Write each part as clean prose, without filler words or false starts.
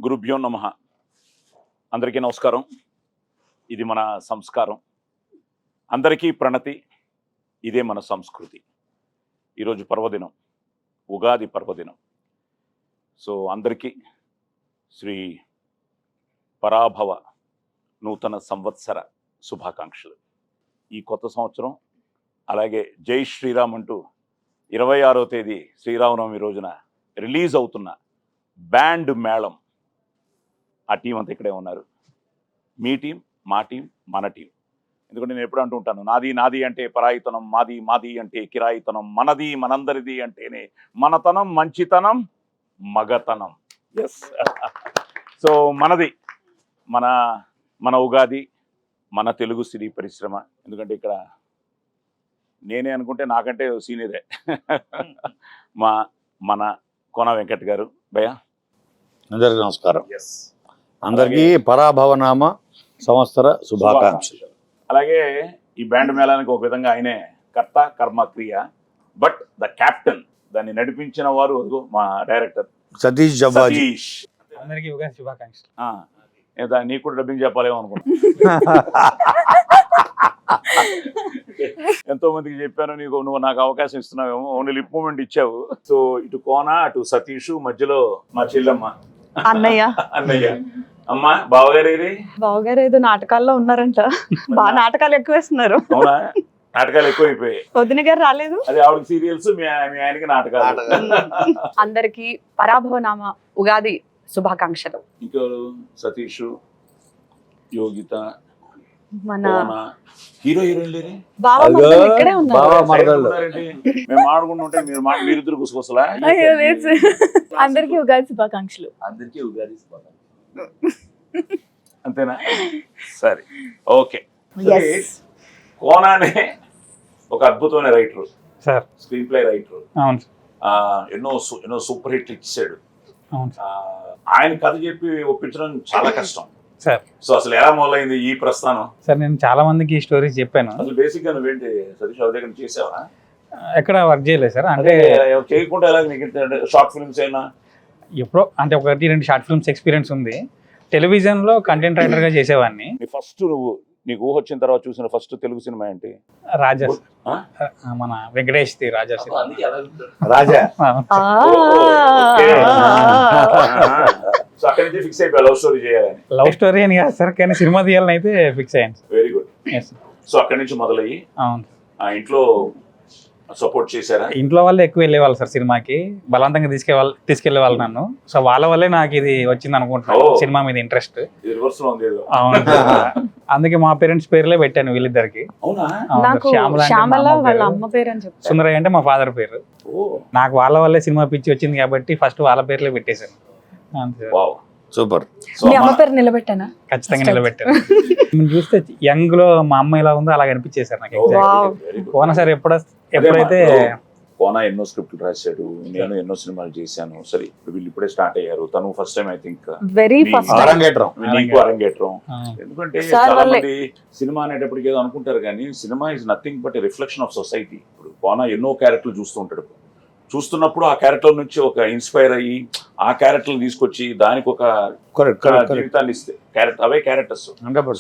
గురుభ్యో నమః. అందరికీ నమస్కారం. ఇది మన సంస్కారం. అందరికీ ప్రణతి. ఇదే మన సంస్కృతి. ఈరోజు పర్వదినం, ఉగాది పర్వదినం. సో అందరికీ శ్రీ పరాభవ నూతన సంవత్సర శుభాకాంక్షలు. ఈ కొత్త సంవత్సరం అలాగే జై శ్రీరామ్ అంటూ 26వ తేదీ శ్రీరామనవమి రోజున రిలీజ్ అవుతున్న బ్యాండ్ మేళం, ఆ టీం అంతా ఇక్కడే ఉన్నారు. మీ టీం, మా టీం, మన టీం. ఎందుకంటే నేను ఎప్పుడు అంటూ ఉంటాను, నాది నాది అంటే పరాయితనం, మాది మాది అంటే కిరాయితనం, మనది మనందరిది అంటేనే మనతనం, మంచితనం, మగతనం. ఎస్. సో మనది మన ఉగాది, మన తెలుగు సినీ పరిశ్రమ. ఎందుకంటే ఇక్కడ నేనే అనుకుంటే నాకంటే సీనియరే మన కోన వెంకట్ గారు. భయ్యా అందరికీ నమస్కారం. ఎస్. అందరికీ పరాభవనామ సంవత్సర శుభాకాంక్షలు. అలాగే ఈ బ్యాండ్ మేళానికి ఒక విధంగా ఆయనే కర్త కర్మ క్రియ, బట్ ద కెప్టెన్, దాన్ని నడిపించిన వారు అదిగో మా డైరెక్టర్ సతీష్ జవ్వాజీ. సతీష్. అందరికీ ఉగాది శుభాకాంక్షలు. నీకు కూడా డబ్బింగ్ చెప్పాలేమో అనుకున్నా. ఎంతో మందికి చెప్పాను, నువ్వు నాకు అవకాశం ఇస్తున్నావేమో, ఓన్లీ లిప్ మూమెంట్ ఇచ్చావు. సో ఇటు కోన, అటు సతీష్, మధ్యలో మా చెల్లెమ్మ అన్నయ్య. అమ్మా బావగారు. బావగారు ఏదో నాటకాల్లో ఉన్నారంట. బాగా నాటకాలు ఎక్కువ వేస్తున్నారు. అవునా? నాటకాలు ఎక్కువైపోయాయి. వదిన గారు రాలేదు. అది ఆవిడకి సీరియల్స్, మీ ఆయనకి నాటకాలు. అందరికి పరాభవనామ ఉగాది శుభాకాంక్షలు. ఇంకో సతీష్, యోగిత, మన హీరో హీరోయిన్ లేరే? బావ మరదలు ఇక్కడే ఉన్నారు. మేము ఆడుకుంటుంటే మీరిద్దరు గుసగుసలా. అందరికి ఉగాది శుభాకాంక్షలు. అందరికీ ఉగాది శుభాకాంక్షలు. అంతేనా? సరే, ఓకే. కోనానే ఒక అద్భుతమైన writer sir, screen play writer. అవును. ఎన్నో సూపర్ హిట్ ఇచ్చాడు. అవును. ఆయన కథ చెప్పి ఒప్పించడం చాలా కష్టం సార్. సో అసలు ఎలా మొదలైంది ఈ ప్రస్థానం? సార్, నేను చాలా మందికి స్టోరీస్ చెప్పాను. అసలు బేసిక్ గా నువ్వేంటి సతీష్ బాబు దగ్గర చేసావా? ఎక్కడ వర్క్ చేయలేదు సార్. అంటే చేయకుండా ఎలా నీకు షార్ట్ ఫిల్మ్స్ అయినా? ఎప్పుడో అంటే 1-2 షార్ట్ ఫిల్మ్స్ ఎక్స్పీరియన్స్ ఉంది. టెలివిజన్ లో కంటెంట్ రైటర్ గా చేసేవాడిని. ఫస్ట్ నీకు ఊహ వచ్చిన తర్వాత చూసిన ఫస్ట్ తెలుగు సినిమా ఏంటి? రాజా, మన Venkatesh the Raja. Raja so అక్కడి నుంచి ఫిక్స్ అయిపోయి లవ్ స్టోరీ చేయాలని. లవ్ స్టోరీ అని కాదు సార్, కానీ సినిమా తీయాలని అయితే ఫిక్స్ అయ్యాను. Very good. సో అక్కడి నుంచి మొదలయ్యి అవును. ఇంట్లో సపోర్ట్ చేశారా? ఇంట్లో వాళ్ళే ఎక్కువ వెళ్ళేవాళ్ళు సార్ సినిమాకి, బలవంతంగా తీసుకెళ్లేవాళ్ళు నన్ను. సో వాళ్ళ వల్లే నాకు ఇది వచ్చింది అనుకుంటున్నాను, సినిమా మీద ఇంట్రెస్ట్. అవును. అందుకే మా పేరెంట్స్ పేర్లే పెట్టాను వీళ్ళిద్దరికి. సుందరయ్య అంటే మా ఫాదర్ పేరు. నాకు వాళ్ళ వల్లే సినిమా పిచ్చి వచ్చింది కాబట్టి ఫస్ట్ వాళ్ళ పేర్లే పెట్టేశాను. సూపర్. నిలబెట్టానా? ఖచ్చితంగా నిలబెట్టాను. చూస్తే యంగ్ లో మా అమ్మ ఎలా ఉందో అలా అనిపించేది సార్ నాకు. కోన సార్ ఎప్పుడైతే కోన ఎన్నో స్క్రిప్ట్లు రాశాడు, నేను ఎన్నో సినిమాలు చేశాను. సరే, వీళ్ళు ఇప్పుడే స్టార్ట్ అయ్యారు. తను ఫస్ట్ టైం ఐ థింక్ నీకు అరంగేట్రం. ఎందుకంటే చాలా మంది సినిమా అనేటప్పటికి ఏదో అనుకుంటారు, కానీ cinema is nothing but reflection of society. ఇప్పుడు కోన ఎన్నో క్యారెక్టర్లు చూస్తూ ఉంటాడు. చూస్తున్నప్పుడు ఆ క్యారెక్టర్ నుంచి ఒక ఇన్స్పైర్ అయ్యి ఆ క్యారెక్టర్ తీసుకొచ్చి దానికి ఒక జీవితాన్ని ఇస్తే అవే క్యారెక్టర్స్.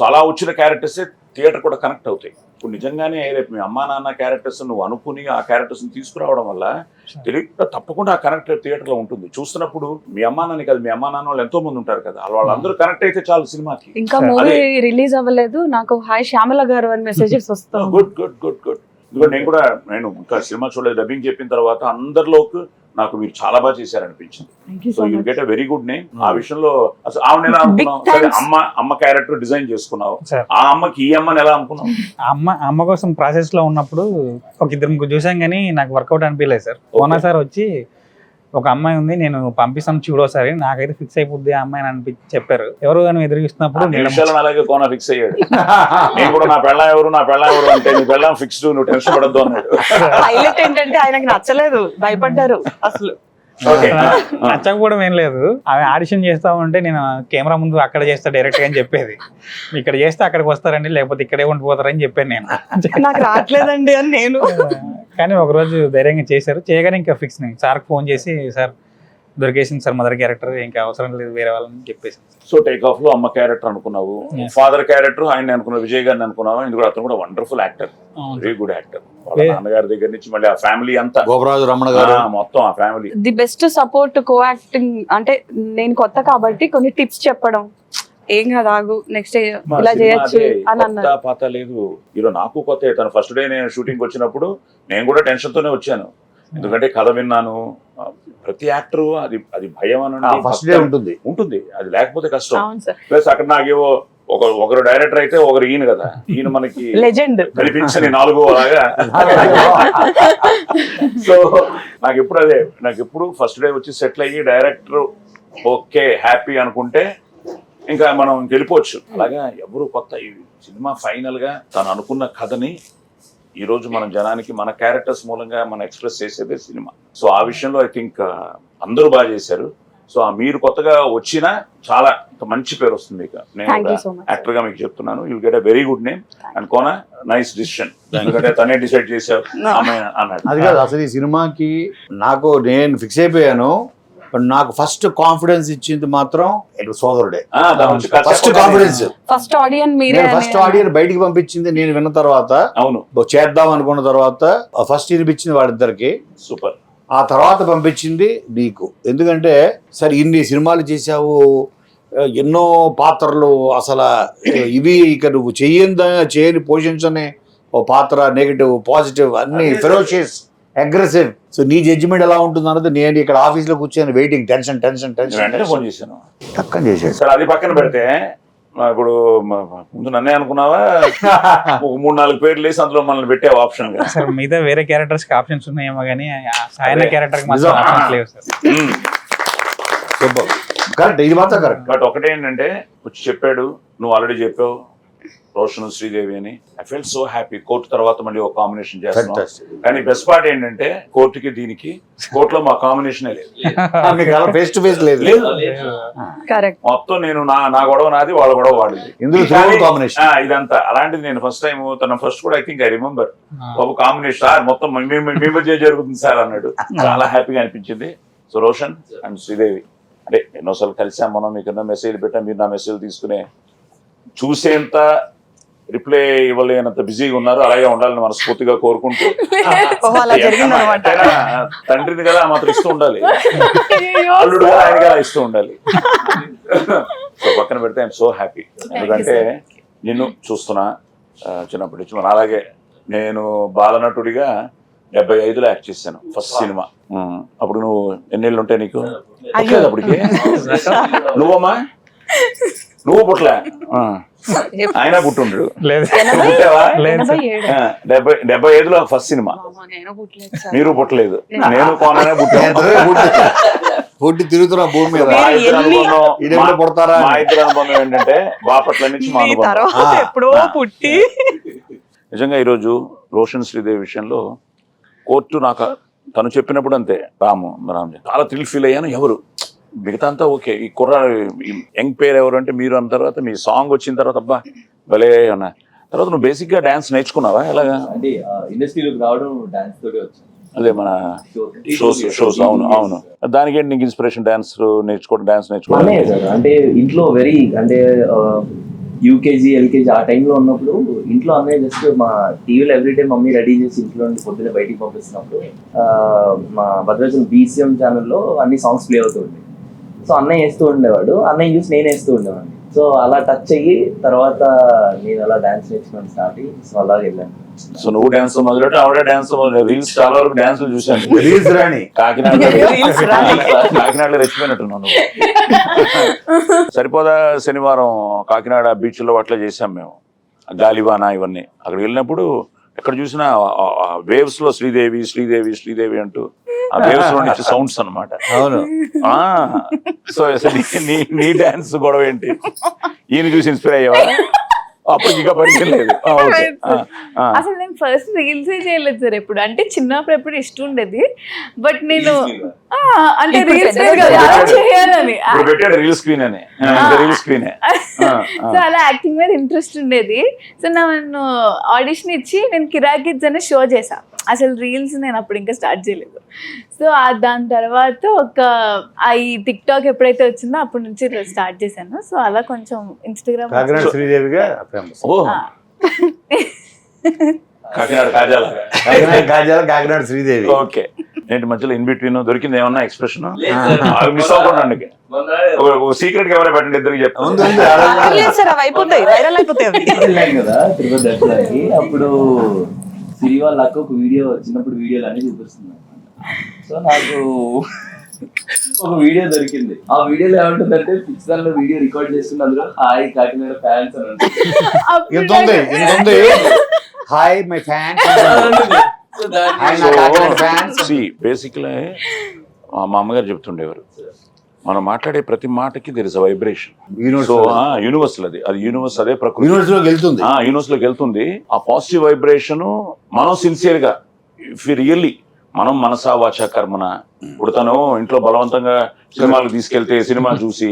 అలా వచ్చిన క్యారెక్టర్స్ థియేటర్ కూడా కనెక్ట్ అవుతాయి. ఇప్పుడు నిజంగానే రేపు మీ అమ్మా నాన్న క్యారెక్టర్స్ నువ్వు అనుకుని ఆ క్యారెక్టర్స్ తీసుకురావడం వల్ల తెలియకుండా తప్పకుండా ఆ కనెక్ట్ థియేటర్ లో ఉంటుంది. చూస్తున్నప్పుడు మీ అమ్మా నాన్న కాదు, మీ అమ్మా నాన్న వాళ్ళు ఎంతో మంది ఉంటారు కదా, వాళ్ళందరూ కనెక్ట్ అయితే చాలు సినిమాకి. ఇంకా మూవీ రిలీజ్ అవ్వలేదు, నాకు హాయ్ శ్యామల గారు అని మెసేజెస్ వస్తాయి. Good good good good. నేను ఇంకా సినిమా చూడలేదు, డబ్బింగ్ చెప్పిన తర్వాత అందరిలోకి నాకు మీరు చాలా బాగా చేశారనిపించింది. So you get a very good name. ఆ విషయంలో అసలు ఆమెను ఎలా అనుకున్నావు? సరే, అమ్మ క్యారెక్టర్ డిజైన్ చేసుకున్నావు, ఆ అమ్మకి ఈ అమ్మని ఎలా అనుకున్నావు? అమ్మ కోసం ప్రాసెస్ లో ఉన్నప్పుడు ఒక ఇద్దరు చూసాం, కానీ నాకు వర్కౌట్ అనిపించలేదు సార్. కోనా సార్ వచ్చి ఒక అమ్మాయి ఉంది, నేను పంపిస్తాను చూడోసారి, నాకైతే ఫిక్స్ అయిపోద్ది ఆ అమ్మాయి అని చెప్పారు. ఎవరు కానీ ఎదురుస్తున్నప్పుడు అలాగే కోన ఫిక్స్ అయ్యాడు. నేను కూడా నా పెళ్ళం ఎవరు అంటే నీ పెళ్ళం ఫిక్స్డ్, నువ్వు టెన్షన్ పడద్దు అన్నాడు. హైలైట్ ఏంటంటే ఆయనకి నచ్చలేదు, భయపడ్డారు. అసలు నచ్చకపోవడం ఏం లేదు, ఆమె ఆడిషన్ చేస్తా ఉంటే నేను కెమెరా ముందు అక్కడ చేస్తా డైరెక్ట్ గా అని చెప్పేది. ఇక్కడ చేస్తే అక్కడికి వస్తారండి, లేకపోతే ఇక్కడే ఉండిపోతారని చెప్పాను నేను. నాకు రావట్లేదండి అని నేను. కానీ ఒకరోజు ధైర్యంగా చేశారు. చేయగానే ఇంకా ఫిక్స్. సార్కి ఫోన్ చేసి, సార్ దొరికేసింది సార్ మదర్ క్యారెక్టర్, ఇంకా అవసరం లేదు వేరే వాళ్ళని చెప్పేసి. సో టేక్ ఆఫ్ లో అమ్మ క్యారెక్టర్ అనుకున్నావు, Yes. ఫాదర్ క్యారెక్టర్ ఆయన అనుకున్నావు, విజయ్ గారిని అనుకున్నావు. ఎందుకంటే అతను కూడా wonderful actor, very good actor. వాళ్ళ Yeah. నాన్నగారి దగ్గర నుంచి మళ్ళీ ఆ ఫ్యామిలీ అంతా, గోపరాజు రమణ గారు మొత్తం ఆ family. The best support co acting అంటే నేను కొత్త కాబట్టి కొన్ని టిప్స్ చెప్పడం, ఏం కాదు ఆగు నెక్స్ట్ ఇలా చేయొచ్చు అని అన్నారు. పాత లేదు హీరో, నాకు కొత్త. తను ఫస్ట్ డే నేను షూటింగ్ వచ్చినప్పుడు నేను కూడా టెన్షన్ తోనే వచ్చాను, ఎందుకంటే కథ విన్నాను. ప్రతి యాక్టర్ అది భయం అని ఫస్ట్ డే ఉంటుంది. ఉంటుంది, అది లేకపోతే కష్టం. అవును సార్, ప్లస్ అక్కడ నాకేవో ఒకరు డైరెక్టర్ అయితే ఒకరు ఈయన కదా, ఈయన మనకి లెజెండ్ కనిపించని నాలుగో అలాగా. సో నాకు ఎప్పుడు ఫస్ట్ డే వచ్చి సెటిల్ అయ్యి డైరెక్టర్ ఓకే హ్యాపీ అనుకుంటే ఇంకా మనం వెళ్ళిపోవచ్చు. అలాగా ఎవరు కొత్త, ఈ సినిమా ఫైనల్ గా తను అనుకున్న కథని ఈ రోజు మనం జనానికి మన క్యారెక్టర్స్ మూలంగా మనం ఎక్స్ప్రెస్ చేసేదే సినిమా. సో ఆ విషయంలో ఐ థింక్ అందరూ బాగా చేశారు. సో మీరు కొత్తగా వచ్చినా చాలా మంచి పేరు వస్తుంది మీకు. నేను Thank you so much, actor గా మీకు చెప్తున్నాను, you'll get a very good name and Kona nice decision. ఎందుకంటే తనే డిసైడ్ చేశారు అన్నాడు. అది కాదు అసలు ఈ సినిమాకి నేను ఫిక్స్ అయిపోయాను. బట్ నాకు ఫస్ట్ కాన్ఫిడెన్స్ ఇచ్చింది మాత్రం సోదరుడే. ఫస్ట్ కాన్ఫిడెన్స్, ఫస్ట్ ఆడియన్ మీరే. ఫస్ట్ ఆడియన్ బయటికి పంపించింది నేను విన్న తర్వాత, అవును చేద్దాం అనుకున్న తర్వాత ఫస్ట్ వినిపించింది వాళ్ళిద్దరికి. సూపర్. ఆ తర్వాత పంపించింది నీకు. ఎందుకంటే సరే ఇన్ని సినిమాలు చేశావు, ఎన్నో పాత్రలు, అసలు ఇవి ఇక నువ్వు చేయని పోషించని ఓ పాత్ర, నెగిటివ్ పాజిటివ్ అన్ని ఫెరోషియస్ అగ్రెసివ్. సో నీ జడ్జిమెంట్ ఎలా ఉంటుంది అన్నది నేను ఇక్కడ ఆఫీస్ లో కూర్చొని వెయిటింగ్, టెన్షన్ వెంటనే ఫోన్ చేశాను, పక్కన చేశాడు. సరే అది పక్కన పెడితే ఇప్పుడు ముందు నన్నే అనుకున్నావా, ఒక 3-4 పేర్లు వేసి అందులో మనల్ని పెట్టావు ఆప్షన్ గా. సార్ మిగతా వేరే క్యారెక్టర్స్ కి ఆప్షన్స్ ఉన్నాయేమో కానీ సాయన అదే. క్యారెక్టర్ కి మాత్రం ఆప్షన్స్ లేవు సార్. సూపర్, కరెక్ట్, ఇది మాత్రం కరెక్ట్. బట్ ఒకటేంటంటే వచ్చి చెప్పాడు, నువ్వు ఆల్రెడీ చెప్పావు రోషన్ శ్రీదేవి అని. I felt so happy. Court తర్వాత మళ్ళీ ఒక కాంబినేషన్ చేస్తున్నాం. Fantastic. కానీ బెస్ట్ పార్ట్ ఏంటంటే కోర్టుకి దీనికి, కోర్టులో మా కాంబినేషనే లేదు. ఫేస్ టు ఫేస్ లేదు. కరెక్ట్. మొత్తం నేను నా గొడవ నాది, వాళ్ళ గొడవ వాడిది. ఇందులో కానీ, కాంబినేషన్ ఇదంతా అలాంటిది నేను ఫస్ట్ టైం తన ఫస్ట్ కూడా ఐ థింక్ ఐ రిమెంబర్ ఒక కాంబినేషన్ సార్ మొత్తం మీ మధ్య జరుగుతుంది సార్ అన్నాడు. చాలా హ్యాపీగా అనిపించింది. సో రోషన్ అండ్ శ్రీదేవి అంటే ఎన్నోసార్లు కలిసాం మనం, మీకు ఎన్నో మెసేజ్ పెట్టాం, మీరు నా మెసేజ్ తీసుకునే చూసేంత రిప్లై ఇవ్వలేనంత బిజీగా ఉన్నారు. అలాగే ఉండాలని మనస్ఫూర్తిగా కోరుకుంటూ, తండ్రిని కదా మాత్రం ఇస్తూ ఉండాలి, అల్లుడు కదా ఆయన కదా ఇస్తూ ఉండాలి. సో పక్కన పెడితే ఐఎమ్ సో హ్యాపీ. ఎందుకంటే నిన్ను చూస్తున్నా చిన్నప్పటి నుంచి. మన అలాగే నేను బాలనటుడిగా 75లో యాక్ట్ చేశాను ఫస్ట్ సినిమా. అప్పుడు నువ్వు ఎన్నేళ్ళు ఉంటాయి నీకు? అప్పటికి నువ్వమ్మా, నువ్వు పుట్ల ఆయన పుట్టుండడు. 75లో ఫస్ట్ సినిమా. మీరు పుట్టలేదు, నేను కోననే పుట్టాను. పుట్టి తిరుగుతున్నా భూమి మీద. పుడతారా? మా ఇద్దరు అనుబంధం ఏంటంటే బాపట్ల నుంచి మా అనుబంధం. ఎప్పుడో పుట్టి. నిజంగా ఈరోజు రోషన్ శ్రీదేవి విషయంలో కోర్టు నాకు తను చెప్పినప్పుడు అంతే, రాము చాలా థ్రిల్ ఫీల్ అయ్యాను. ఎవరు మిగతా అంతా ఓకే, ఈ యంగ్ పేరు ఎవరు అంటే మీరు అన్న తర్వాత మీ సాంగ్ వచ్చిన తర్వాత అబ్బా భలే అన్నా. తర్వాత నువ్వు బేసిక్ గా డాన్స్ నేర్చుకున్నావా ఎలాగా? అంటే ఇండస్ట్రీలోకి రావడం డాన్స్ తోటే వచ్చింది. అదే మన షోస్. అవును దానికి ఏంటి నీకు ఇన్స్పిరేషన్? డాన్స్ నేర్చుకోవడం అంటే ఇంట్లో వెరీ అంటే యూకేజీ ఎల్కేజీ ఆ టైంలో ఉన్నప్పుడు ఇంట్లో అన్నయ్య జస్ట్ మా టీవీలో ఎవ్రీడే మమ్మీ రెడీ చేసి ఇంట్లో నుండి పొద్దున్నే బయటికి పంపిస్తున్నప్పుడు మా భద్రాచలం BCM ఛానల్లో అన్ని సాంగ్స్ ప్లే అవుతుండే. సో అన్నయ్య వేస్తూ ఉండేవాడు, అన్నయ్య చూసి నేను వేస్తూ ఉండేవాడిని. సో అలా టచ్ అయ్యి తర్వాత నేను అలా డాన్స్ నేర్చుకోవడం స్టార్ట్ అయ్యి సో అలాగే వెళ్ళాను. సో నువ్వు డాన్స్ మొదలెట్టు, ఆవిడ డాన్స్ రీల్స్ చాలా వరకు డాన్సులు చూశాను. రీల్స్ రాని కాకినాడలో రెచ్చిపోయినట్టున్నావు నువ్వు. సరిపోదా శనివారం కాకినాడ బీచ్ లో అట్లా చేసాం మేము, గాలివాన ఇవన్నీ. అక్కడ వెళ్ళినప్పుడు ఎక్కడ చూసినా వేవ్స్ లో శ్రీదేవి అంటూ ఆ వేవ్స్ లో నుంచి సౌండ్స్ అన్నమాట. అవును. సో అసలు నీ డాన్స్ గొడవ ఏంటి? ఈయన చూసి ఇన్స్పైర్ అయ్యేవా? అప్పుడు ఇంకా పరిచయం లేదు. అసలు నేను ఫస్ట్ రీల్స్ చేయలేదు సార్ ఎప్పుడు. అంటే చిన్నప్పుడు ఎప్పుడు ఇష్టం ఉండేది, బట్ నేను అంటే రీల్స్ చేయాలని రీల్ స్క్రీన్ అని సో అలా యాక్టింగ్ మీద ఇంట్రెస్ట్ ఉండేది. సో నన్ను ఆడిషన్ ఇచ్చి నేను కిరాకిడ్స్ అనే షో చేసా. అసలు రీల్స్ నేను అప్పుడు ఇంకా స్టార్ట్ చేయలేదు. సో దాని తర్వాత ఈ టిక్ టాక్ ఎప్పుడైతే వచ్చిందో అప్పటి నుంచి స్టార్ట్ చేశాను. సో అలా కొంచెం ఇన్స్టాగ్రామ్ కాకినాడ శ్రీదేవిగా ఫేమస్. ఓ కాకినాడ కాజాల. కాకినాడ శ్రీదేవి. ఓకే. ఏంటి మధ్యలో ఇన్ బిట్వీన్ దొరికింది ఏమన్నా ఎక్స్ప్రెషన్ మిస్ అవ్వకుండా సీక్రెట్ కెమెరా పెట్టండి ఇద్దరికి చెప్తాను. సార్ అవి అయిపోతాయి, వైరల్ అయిపోతాయి అవి. వెళ్ళాం కదా తిరుపతి దర్శనానికి, అప్పుడు సిరి వాళ్ళ అక్క ఒక వీడియో, చిన్నప్పుడు వీడియోలు అన్ని చూపిస్తుంది. సో నాకు ఒక వీడియో దొరికింది. ఆ వీడియోలో ఏమంటుందంటే పిచ్చిదానిలో వీడియో రికార్డ్ చేస్తున్న అందులో హాయ్ కాకినాడ ఫ్యాన్స్ అని ఉంటుంది. Hi my fans. బేసిక్లీ మా అమ్మగారు చెప్తుండేవారు, మనం మాట్లాడే ప్రతి మాటకి there is a vibration. So universal అది యూనివర్స్, అదే ప్రకృతి యూనివర్స్ లోకి వెళ్తుంది. ఆ పాజిటివ్ వైబ్రేషన్ మనం సిన్సియర్ గా ఇఫ్ రియల్లీ మనం మనసా వాచా కర్మన. ఇప్పుడు తను ఇంట్లో బలవంతంగా సినిమాలకు తీసుకెళ్తే సినిమా చూసి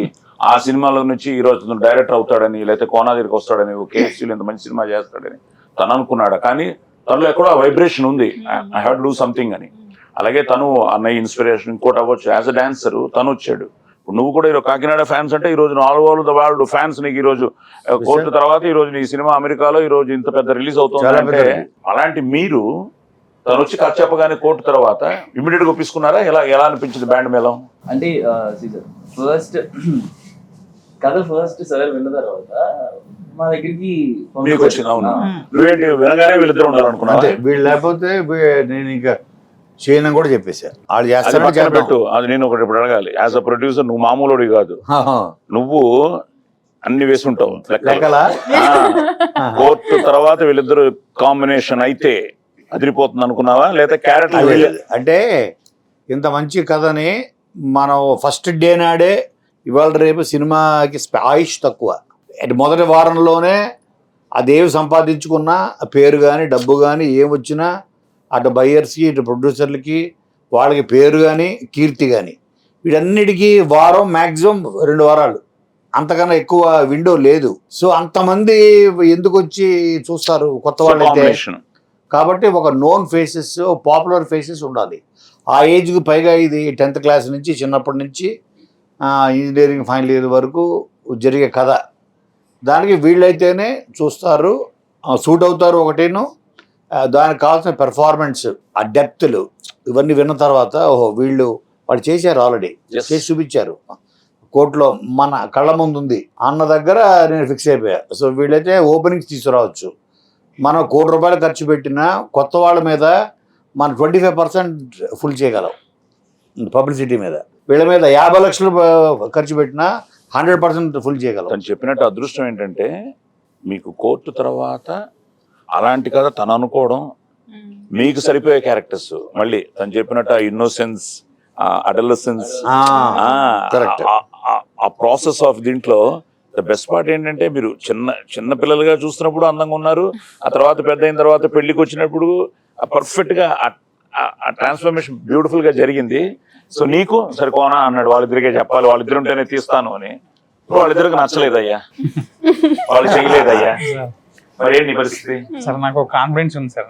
ఆ సినిమాలో నుంచి ఈ రోజు డైరెక్టర్ అవుతాడని, లేకపోతే కోనా దగ్గరికి వస్తాడని, కేఎఫ్సీలో ఇంత మంచి సినిమా చేస్తాడని తను అనుకున్నాడు. కానీ తనలో ఎక్కడో ఆ వైబ్రేషన్ ఉంది, I have to do something అని. అలాగే తను అన్నయ్య ఇన్స్పిరేషన్ ఇంకోటి అవ్వచ్చు. యాజ్ అ డాన్సర్ తను వచ్చాడు. ఇప్పుడు నువ్వు కూడా ఈరోజు కాకినాడ ఫ్యాన్స్ అంటే ఈ రోజు all over the world fans నీకు. ఈ రోజు కోర్టు తర్వాత ఈ రోజు నీ సినిమా అమెరికాలో ఈ రోజు ఇంత పెద్ద రిలీజ్ అవుతుంది అంటే, అలాంటి మీరు తను వచ్చి కథ చెప్పగానే కోర్టు తర్వాత ఇమీడియట్ గా ఒప్పించుకున్నారా? ఎలా అనిపించింది బ్యాండ్ మేళం? అంటే ఫస్ట్ కథ సార్ విన్న తర్వాత మా దగ్గరికి మీకు వచ్చింది. అవును, నువ్వేంటి వినగానే వీళ్ళిద్దరు ఉండాలనుకున్నా? వీళ్ళు లేకపోతే నేను ఇంకా చేయను కూడా చెప్పేశారు. వాళ్ళు చేస్తారు పెట్టు. అది నేను ఒకటి ఇప్పుడు అడగాలి. యాజ్ అ ప్రొడ్యూసర్ నువ్వు మామూలుడి కాదు, నువ్వు అన్ని వేసుంటావు లెక్కలా. కోర్టు తర్వాత వీళ్ళిద్దరు కాంబినేషన్ అయితే అదిరిపోతుంది అనుకున్నావా, లేదా క్యారెక్టర్? అంటే ఇంత మంచి కథని మనం ఫస్ట్ డే నాడే ఇవాళ రేపు సినిమాకి ఆయుష్ తక్కువ. మొదటి వారంలోనే అదేవి సంపాదించుకున్నా పేరు కానీ డబ్బు కానీ ఏమొచ్చినా అటు బయ్యర్స్కి ఇటు ప్రొడ్యూసర్లకి వాళ్ళకి పేరు కానీ కీర్తి కానీ వీటన్నిటికీ వారం మ్యాక్సిమం 2 వారాలు, అంతకన్నా ఎక్కువ విండో లేదు. సో అంతమంది ఎందుకు వచ్చి చూస్తారు కొత్త వాళ్ళైతే? కాబట్టి ఒక నోన్ ఫేసెస్, పాపులర్ ఫేసెస్ ఉండాలి. ఆ ఏజ్కి పైగా ఇది 10th క్లాస్ నుంచి చిన్నప్పటి నుంచి ఇంజనీరింగ్ ఫైనల్ ఇయర్ వరకు జరిగే కథ. దానికి వీళ్ళైతేనే చూస్తారు, సూట్ అవుతారు. ఒకటేను దానికి కావాల్సిన పెర్ఫార్మెన్స్, ఆ డెప్త్లు ఇవన్నీ విన్న తర్వాత ఓహో వాళ్ళు చేశారు, ఆల్రెడీ చేసి చూపించారు, కోర్టులో మన కళ్ళ ముందు ఉంది అన్న దగ్గర నేను ఫిక్స్ అయిపోయా. సో వీళ్ళైతే ఓపెనింగ్స్ తీసుకురావచ్చు. మనం ₹1,00,00,000 ఖర్చు పెట్టినా కొత్త వాళ్ళ మీద మనం 25% ఫుల్ చేయగలం పబ్లిసిటీ మీద. వీళ్ళ మీద 50 లక్షలు ఖర్చు పెట్టినా 100% ఫుల్ చేయగలం. తను చెప్పినట్టు అదృష్టం ఏంటంటే మీకు కోర్టు తర్వాత అలాంటి కథ తను అనుకోవడం, మీకు సరిపోయే క్యారెక్టర్స్. మళ్ళీ తను చెప్పినట్టు ఇన్నోసెన్స్, అడలసెన్స్, ఆ ప్రాసెస్ ఆఫ్ దీంట్లో ద బెస్ట్ పార్ట్ ఏంటంటే మీరు చిన్న పిల్లలుగా చూస్తున్నప్పుడు అందంగా ఉన్నారు, ఆ తర్వాత పెద్ద అయిన తర్వాత పెళ్లికి వచ్చినప్పుడు పర్ఫెక్ట్ గా ఆ ట్రాన్స్ఫర్మేషన్ బ్యూటిఫుల్ గా జరిగింది. సో నీకు సరిపోనా అన్నాడు, వాళ్ళిద్దరికే చెప్పాలి, వాళ్ళిద్దరు ఉంటేనే తీస్తాను అని. వాళ్ళిద్దరికి నచ్చలేదయ్యా, వాళ్ళు చేయలేదయ్యా, మరి ఏంటి పరిస్థితి? సార్ నాకు కాన్ఫిడెన్స్ ఉంది సార్,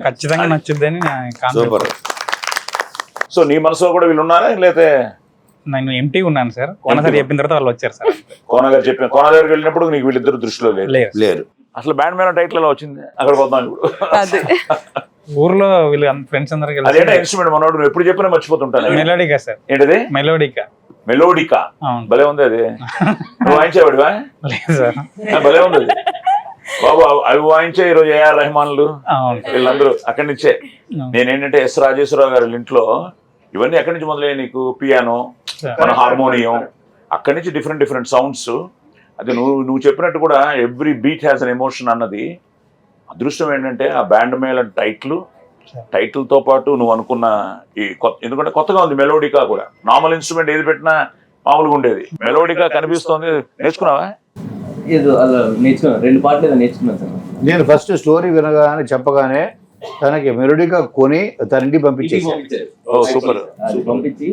ఖచ్చితంగా నచ్చుద్దని. సో నీ మనసులో కూడా వీళ్ళు ఉన్నారా, లేకపోతే? నేను ఎంటీ ఉన్నాను సార్. కోన సార్ చెప్పిన తర్వాత వాళ్ళు వచ్చారు సార్. కోన దగ్గరికి వెళ్ళినప్పుడు నీకు వీళ్ళిద్దరు దృష్టిలో లేరు. అసలు బ్యాండ్ మీద టైటిల్ ఎలా వచ్చింది? అక్కడ పోతాం ఇప్పుడు. ఊర్లో వీళ్ళు ఫ్రెండ్స్ అందరికి ఇన్స్ట్రుమెంట్ మనోడు నువ్వు ఎప్పుడు చెప్పినా మర్చిపోతుంటాను. మెలోడికా సార్. ఏంటది? మెలోడికా. భలే ఉంది అది. నువ్వు వాయించేవాడివా? లేదు సార్. భలే ఉంది బాబు. అవి వాయించే ఈరోజు ఏఆర్ రెహమాన్లు వీళ్ళందరూ అక్కడి నుంచే. నేనేంటంటే ఎస్ రాజేశ్వరరావు గారి ఇంట్లో ఇవన్నీ ఎక్కడి నుంచి మొదలయ్యాయి నీకు? పియానో, మన హార్మోనియం, అక్కడి నుంచి డిఫరెంట్ సౌండ్స్. అది నువ్వు చెప్పినట్టు కూడా every beat has an emotion అన్నది. అదృష్టం ఏంటంటే ఆ బ్యాండ్ మేళ టైటిల్తో పాటు నువ్వు అనుకున్న ఈ ఎందుకంటే కొత్తగా ఉంది మెలోడికా కూడా. నార్మల్ ఇన్స్ట్రుమెంట్ ఏది పెట్టినా మామూలుగా ఉండేది, మెలోడికా కనిపిస్తోంది. నేర్చుకున్నావా? ఏదో అలా నేర్చుకున్నాను, 2 పాటలు ఏదో నేర్చుకున్నాను సార్. నేను ఫస్ట్ స్టోరీ వినగానే చెప్పగానే తనకి మెలోడిగా కొని తన ఇంటికి పంపించారు. పంపించి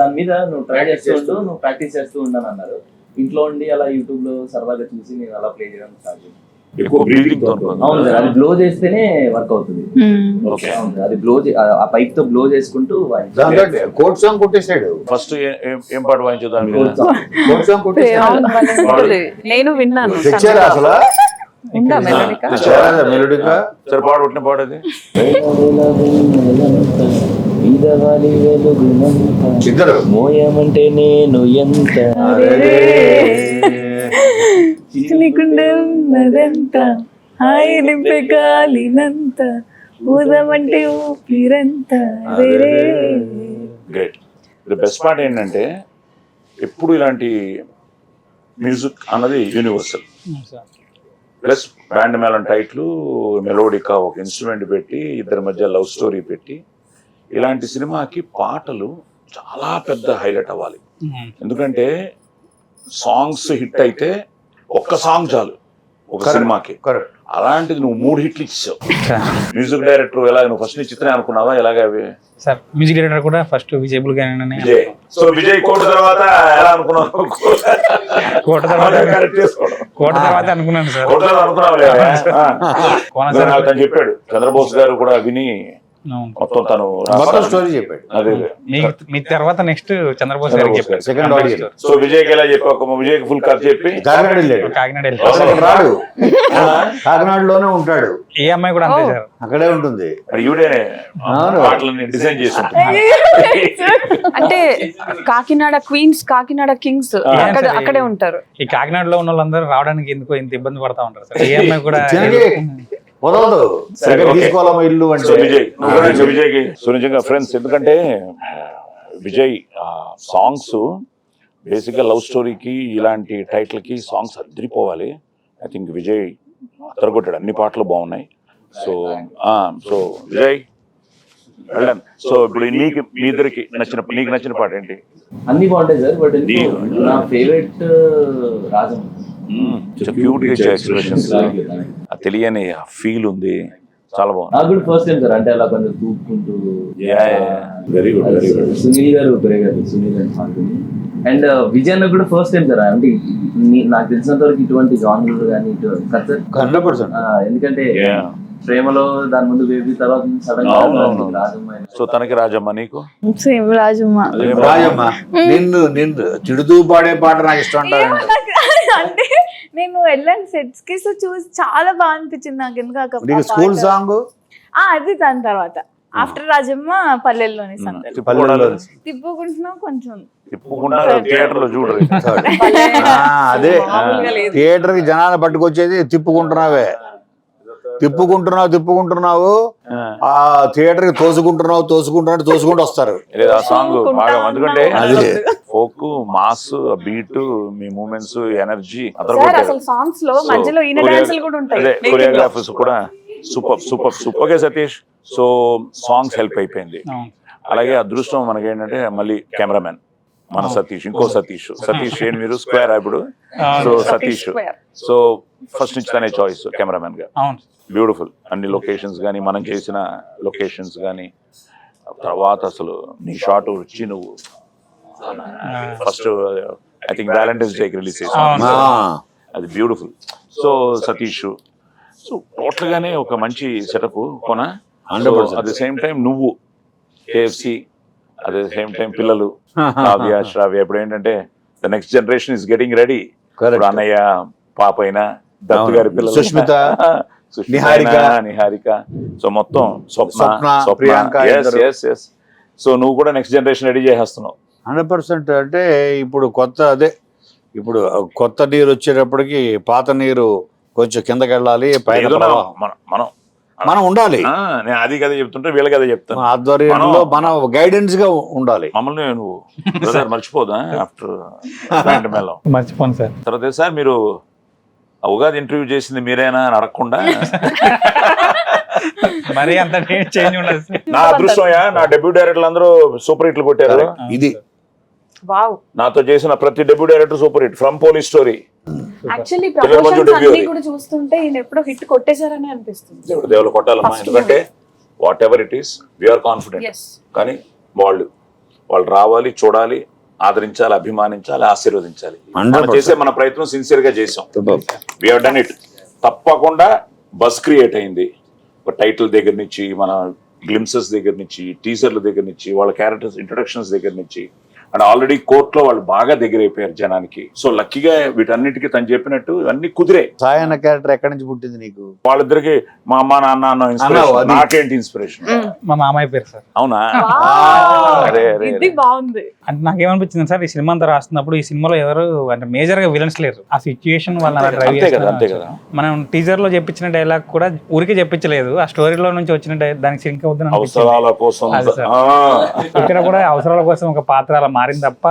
దాని మీద నువ్వు ట్రై చేస్తూ ఉండు, నువ్వు ప్రాక్టీస్ చేస్తూ ఉండని అన్నారు. ఇంట్లో ఉండి అలా యూట్యూబ్ లో సరదాగా చూసి నేను అలా ప్లే చేయడం స్టార్ట్ చేశాను. ఎక్కువ బ్రీతింగ్ తో అవును సార్, అది బ్లో చేస్తేనే వర్క్ అవుతుంది. ఓకే. అవును సార్, అది ఆ పైప్ తో బ్లో చేసుకుంటూ కోట్ సాంగ్ కొట్టేశాడు. ఫస్ట్ ఏం పాట వాయించు దాని మీద? కోట్ సాంగ్ కొట్టేశాడు. నేను విన్నాను. తెచ్చారా అసలు? ఉందా మెలోడికా? మెలోడిగా సరే పాడు, పుట్టిన పాడేది. ఇద్దరు మోయమంటే నేను ఎంత నీకుండే ఉన్నదంత హాయి నింపే గాలినంత ఊదమంటే ఊపిరంత గ్రేట్. ది బెస్ట్ పార్ట్ ఏంటంటే ఎప్పుడు ఇలాంటి మ్యూజిక్ అన్నది యూనివర్సల్. ప్లస్ బ్యాండ్ మేళం టైట్లు, మెలోడికా ఒక ఇన్స్ట్రుమెంట్ పెట్టి ఇద్దరి మధ్య లవ్ స్టోరీ పెట్టి ఇలాంటి సినిమాకి పాటలు చాలా పెద్ద హైలైట్ అవ్వాలి. ఎందుకంటే సాంగ్స్ హిట్ అయితే ఒక్క సాంగ్ చాలు ఒక సినిమాకి. అలాంటిది నువ్వు 3 హిట్లు ఇచ్చావు. మ్యూజిక్ డైరెక్టర్ ఎలా, నువ్వు ఫస్ట్ చిత్రం అనుకున్నావా ఎలాగ అవి? సార్ మ్యూజిక్ డైరెక్టర్ కూడా ఫస్ట్ విజయబుల్ గానే. విజయ్. సో విజయ్ కోట తర్వాత ఎలా అనుకున్నావు? కోట తర్వాత అనుకున్నాను సార్. కోట అనుకున్నావు తను చెప్పాడు. చంద్రబోస్ గారు కూడా విని మొత్తం తను స్టోరీ చెప్పాడు. అదే మీ తర్వాత నెక్స్ట్ చంద్రబోస్ గారికి చెప్పారు. Second audio. సో విజయ్కి ఎలా చెప్పావు? విజయ్కి ఫుల్ కథ చెప్పి కాకినాడ వెళ్ళాడు. కాకినాడ రాడు, కాకినాడలోనే ఉంటాడు. ఏ అమ్మాయి కూడా అంతే సార్, అక్కడే ఉంటుంది. ఈవిడేనే పాటలని డిజైన్ చేసి అంటే కాకినాడ క్వీన్స్, కాకినాడ కింగ్స్ అక్కడే ఉంటారు. ఈ కాకినాడలో ఉన్న వాళ్ళందరూ రావడానికి ఎందుకో ఇంత ఇబ్బంది పడతా ఉంటారు సార్. ఏ అమ్మాయి కూడా వదలదు, తీసుకోవాలమ్మా ఇల్లు అంటే. విజయ్కి సో నిజంగా ఫ్రెండ్స్, ఎందుకంటే విజయ్ సాంగ్స్ బేసిక్గా లవ్ స్టోరీకి ఇలాంటి టైటిల్కి సాంగ్స్ అదిరిపోవాలి. ఐ థింక్ విజయ్ అతరగొట్టాడు, అన్ని పాటలు బాగున్నాయి. సో సో విజయ్ వెళ్ళండి. సో ఇప్పుడు నీకు మీ ఇద్దరికి నీకు నచ్చిన పాట ఏంటి? అన్ని బాగుంటాయి సార్, బట్ నా ఫేవరెట్ రాజం. క్యూట్ గా ఎక్స్ప్రెషన్స్, తెలియని ఫీల్ ఉంది, చాలా బాగుంది. నాకు కూడా ఫస్ట్ టైం సార్, అంటే అలా కొంచెం తూపుకుంటూ. Very good, very good. Sunil గారు సునీల్ అండ్ పాడుతుంది. అండ్ విజయ్ అన్న కూడా ఫస్ట్ టైం సార్, అంటే నాకు తెలిసినంత వరకు ఇటువంటి జానర్ కానీ ఇటు కదా సార్ 100%. ఎందుకంటే ప్రేమలో దాని ముందు బేబీ, తర్వాత సడన్ గా రాజమ్మ. సో తనకి రాజమ్మ, నీకు సేమ్ రాజమ్మ. రాజమ్మ నిన్ను తిడుతూ పాడే పాట నాకు ఇష్టం అంటారు. అంటే నేను వెళ్ళాను సెట్స్ కి, సో చూసి చాలా బాగా అనిపించింది నాకు. ఎందుకు స్కూల్ సాంగ్ అది దాని తర్వాత ఆఫ్టర్ రాజమ్మ పల్లెల్లోని తిప్పుకుంటున్నాం కొంచెం థియేటర్ లో చూడరు. అదే థియేటర్ కి జనాలు పట్టుకొచ్చేది తిప్పుకుంటున్నావు ఆ థియేటర్ కి తోసుకుంటూ వస్తారు. ఆ సాంగ్ బాగా, ఎందుకంటే ఫోక్ మాస్ బీట్, మీ మూమెంట్స్, ఎనర్జీ, సాంగ్స్ లో మధ్యలో కొరియోగ్రాఫర్స్ కూడా super. Okay Satish, so songs help అయిపోయింది. అలాగే అదృష్టం మనకి ఏంటంటే మళ్ళీ కెమెరామెన్ మన సతీష్, ఇంకో సతీష్ ఏంటి మీరు స్క్వేర్ ఇప్పుడు. సో సతీష్, సో ఫస్ట్ నుంచి తనే చాయిస్ కెమెరామెన్ గా. బ్యూటిఫుల్. అన్ని లొకేషన్స్ కానీ, మనం చేసిన లొకేషన్స్ కానీ, తర్వాత అసలు నీ షాట్ వచ్చి నువ్వు ఫస్ట్ ఐ థింక్ వ్యాలంటైన్స్ డేకి రిలీజ్ చేసావు, అది beautiful. So Satish, so total గానే ఒక మంచి సెటప్ కొన. అట్ ద సేమ్ టైం నువ్వు KFC, at the same time పిల్లలు శ్రావ్య. ఇప్పుడు ఏంటంటే the next generation is getting ready. అన్నయ్య పాప అయినా, దత్తు గారి పిల్లలు, సుష్మిత, నిహారిక, సో మొత్తం స్వప్న. సో నువ్వు కూడా నెక్స్ట్ జనరేషన్ రెడీ చేసేస్తున్నావు 100%. అంటే ఇప్పుడు కొత్త నీరు వచ్చేటప్పటికి పాత నీరు కొంచెం కిందకి వెళ్ళాలి, మనం ఉండాలి. నేను అది కదా చెప్తుంటే వీళ్ళకి అదే చెప్తాను. ఆధ్వర్యంలో మన గైడెన్స్ గా ఉండాలి. మమ్మల్ని నువ్వు మర్చిపోదా ఆఫ్టర్ మర్చిపోను సార్. తర్వాత సార్ మీరు ఉగాది ఇంటర్వ్యూ చేసింది మీరేనా అని అడగకుండా మరి అంత చేంజ్ ఉండదు. నా అదృష్టమయ్యా, నా డెబ్యూ డైరెక్టర్లు అందరూ సూపర్ హిట్లు కొట్టారు. ఇది నాతో చేసిన ప్రతి debut director super hit, from police story. Actually promotions అన్ని కూడా చూస్తుంటే ఈయన ఎప్పుడో హిట్ కొట్టేశారని అనిపిస్తుంది. దేవుడు కొట్టాలమ్మా, ఎందుకంటే whatever it is we are confident. కానీ వాళ్ళు రావాలి, చూడాలి, ఆదరించాలి, అభిమానించాలి, ఆశీర్వదించాలి. మనం చేసే మన ప్రయత్నం సిన్సియర్ గా చేసాం. We have done it. తప్పకుండా బస్ క్రియేట్ అయింది. ఒక టైటిల్ దగ్గర నుంచి, మన గ్లిమ్సెస్ దగ్గర నుంచి, టీజర్ల దగ్గర నుంచి, వాళ్ళ క్యారెక్టర్స్ ఇంట్రొడక్షన్స్ దగ్గర నుంచి, అండ్ ఆల్రెడీ కోర్టులో వాళ్ళు బాగా దగ్గర అయిపోయారు జనానికి. సో లక్కీగా వీటన్నిటికీ తను చెప్పినట్టు ఇవన్నీ కుదిరే. సాయి అన్న క్యారెక్టర్ ఎక్కడి నుంచి పుట్టింది నీకు? వాళ్ళిద్దరికి మా అమ్మ నాన్న అన్న ఇన్స్పిరేషన్. నాకేంటి ఇన్స్పిరేషన్? మా మామయ్య పేరు సార్. అవునా? అరే అరే ఇది బాగుంది. అంటే నాకేమనిపించింది సార్, ఈ సినిమా అంతా రాస్తున్నప్పుడు ఈ సినిమాలో ఎవరు అంటే మేజర్ గా విలన్స్ లేరు. ఆ సిచ్యుయేషన్ వాళ్ళ డ్రైవ్ అంతే కదా, అంతే కదా. మనం టీజర్ లో చెప్పించిన డైలాగ్ కూడా ఊరికే చెప్పించలేదు, ఆ స్టోరీలో నుంచి వచ్చిన దానికి సింక్ అవుతుంది. అవసరాల కోసం అది సార్. ఇక్కడ కూడా అవసరాల కోసం ఒక పాత్ర అలా మారింది తప్ప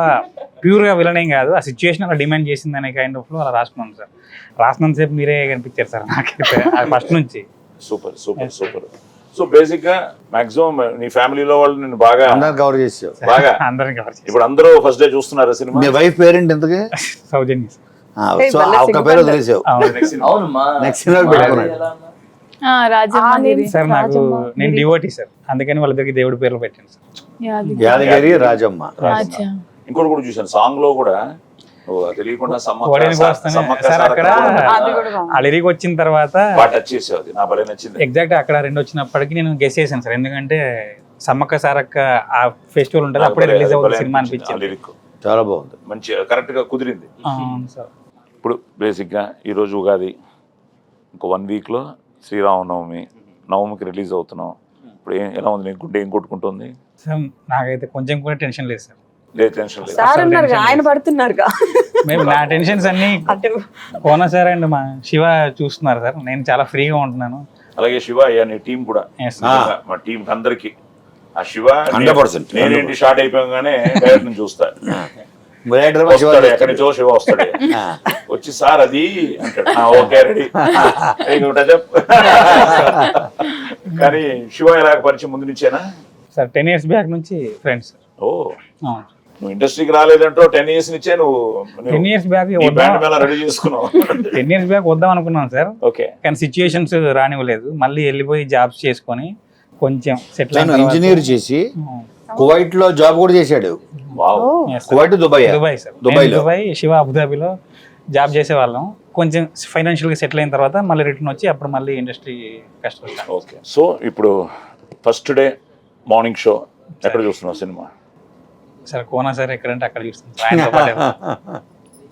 ప్యూర్ గా విలన్ ఏం కాదు. ఆ సిచ్యువేషన్ అలా డిమాండ్ చేసింది అనే కైండ్ ఆఫ్ లో అలా రాసుకున్నాను సార్. రాసినంతసేపు మీరే కనిపించారు సార్ నాకైతే ఫస్ట్ నుంచి. Super super super. So basic గా మాక్సిమం నీ ఫ్యామిలీలో వాళ్ళు నేను బాగా అందరిని కవర్ చేసావు. బాగా అందరిని కవర్ చేశారు. ఇప్పుడు అందరూ ఫస్ట్ డే చూస్తున్నారు సినిమా. మీ వైఫ్ పేరెంట్ ఎంతకి? సౌజన్య సార్. సో ఆ ఒక్క పేరు వదిలేసావు. అవును మా నెక్స్ట్ సినిమా పెట్టుకున్నాడు. రాజమ్మ సార్ నాకు నేను డివోటీ సార్, అందుకని వాళ్ళిద్దరికి దేవుడి పేర్లు పెట్టాను సార్. యాదగిరి రాజమ్మ. ఇంకోటి కూడా చూసాను సాంగ్ లో కూడా తెలియకుండా ఓడేనికి వస్తానే సార్ అక్కడ ఆ లిరిక్ వచ్చిన తర్వాత టచ్ చేసేది నా భలే నచ్చింది. ఎగ్జాక్ట్ అక్కడ 2 వచ్చినప్పటికీ నేను గెస్ చేశాను సార్, ఎందుకంటే సమ్మక్క సారక్క ఆ ఫెస్టివల్ ఉంటుంది అప్పుడే రిలీజ్ అవుతుంది సినిమా అనిపించింది. లిరిక్ చాలా బాగుంది, మంచి కరెక్ట్ గా కుదిరింది. అవును సార్. ఇప్పుడు బేసిక్ గా ఈ రోజు ఉగాది, ఇంకో 1 వీక్ లో శ్రీరామనవమి, నవమికి రిలీజ్ అవుతున్నాం. ఇప్పుడు ఎలా ఉంది నీకు? గుండె ఏం కొట్టుకుంటుంది? సార్ నాకైతే కొంచెం కూడా టెన్షన్ లేదు సార్. లేదు టెన్షన్ లేదు. సార్ ఉన్నారు, ఆయన పడుతున్నారు. మేము నా టెన్షన్స్ అన్ని కోన సార్ అండ్ మా శివ చూస్తున్నారు సార్, నేను చాలా ఫ్రీగా ఉంటున్నాను. అలాగే శివ అయ్యా నీ టీం కూడా, Yes, మా టీం అందరికి ఆ శివ 100%. నేనేంటి షార్ట్ అయిపోగానే డైరెక్ట్ నుంచి చూస్తా. డైరెక్టర్ వస్తాడు, ఎక్కడి నుంచో శివ వస్తాడు, వచ్చి సార్ అది అంటాడు. Okay ready. కానీ శివ ఎలాగ పరిచయం ముందు నుంచేనా సార్? 10 years బ్యాక్ నుంచి ఫ్రెండ్స్ సార్. ఓ నువ్వు ఇండస్ట్రీకి రాలేదంటో 10 years నుంచే నువ్వు 10 years back band Mela ready చేసుకున్నావు. 10 years బ్యాక్ వద్దాం అనుకున్నాను సార్, ఓకే. కానీ సిచ్యుయేషన్స్ రానివ్వలేదు. మళ్ళీ వెళ్ళిపోయి జాబ్స్ చేసుకొని కొంచెం సెటిల్ తను ఇంజనీర్ చేసి కువైట్ లో జాబ్ కూడా చేశాడు. Wow. Kuwait Dubai Dubai sir. దుబాయ్లో. దుబాయ్, శివ అబుదాబిలో జాబ్ చేసేవాళ్ళం. కొంచెం ఫైనాన్షియల్గా సెటిల్ అయిన తర్వాత మళ్ళీ రిటర్న్ వచ్చి అప్పుడు మళ్ళీ ఇండస్ట్రీ కష్టం. ఓకే. సో ఇప్పుడు ఫస్ట్ డే మార్నింగ్ షో ఎక్కడ చూస్తున్నావు సినిమా? సార్ కోనా సార్ ఎక్కడంటే అక్కడ చూస్తాను.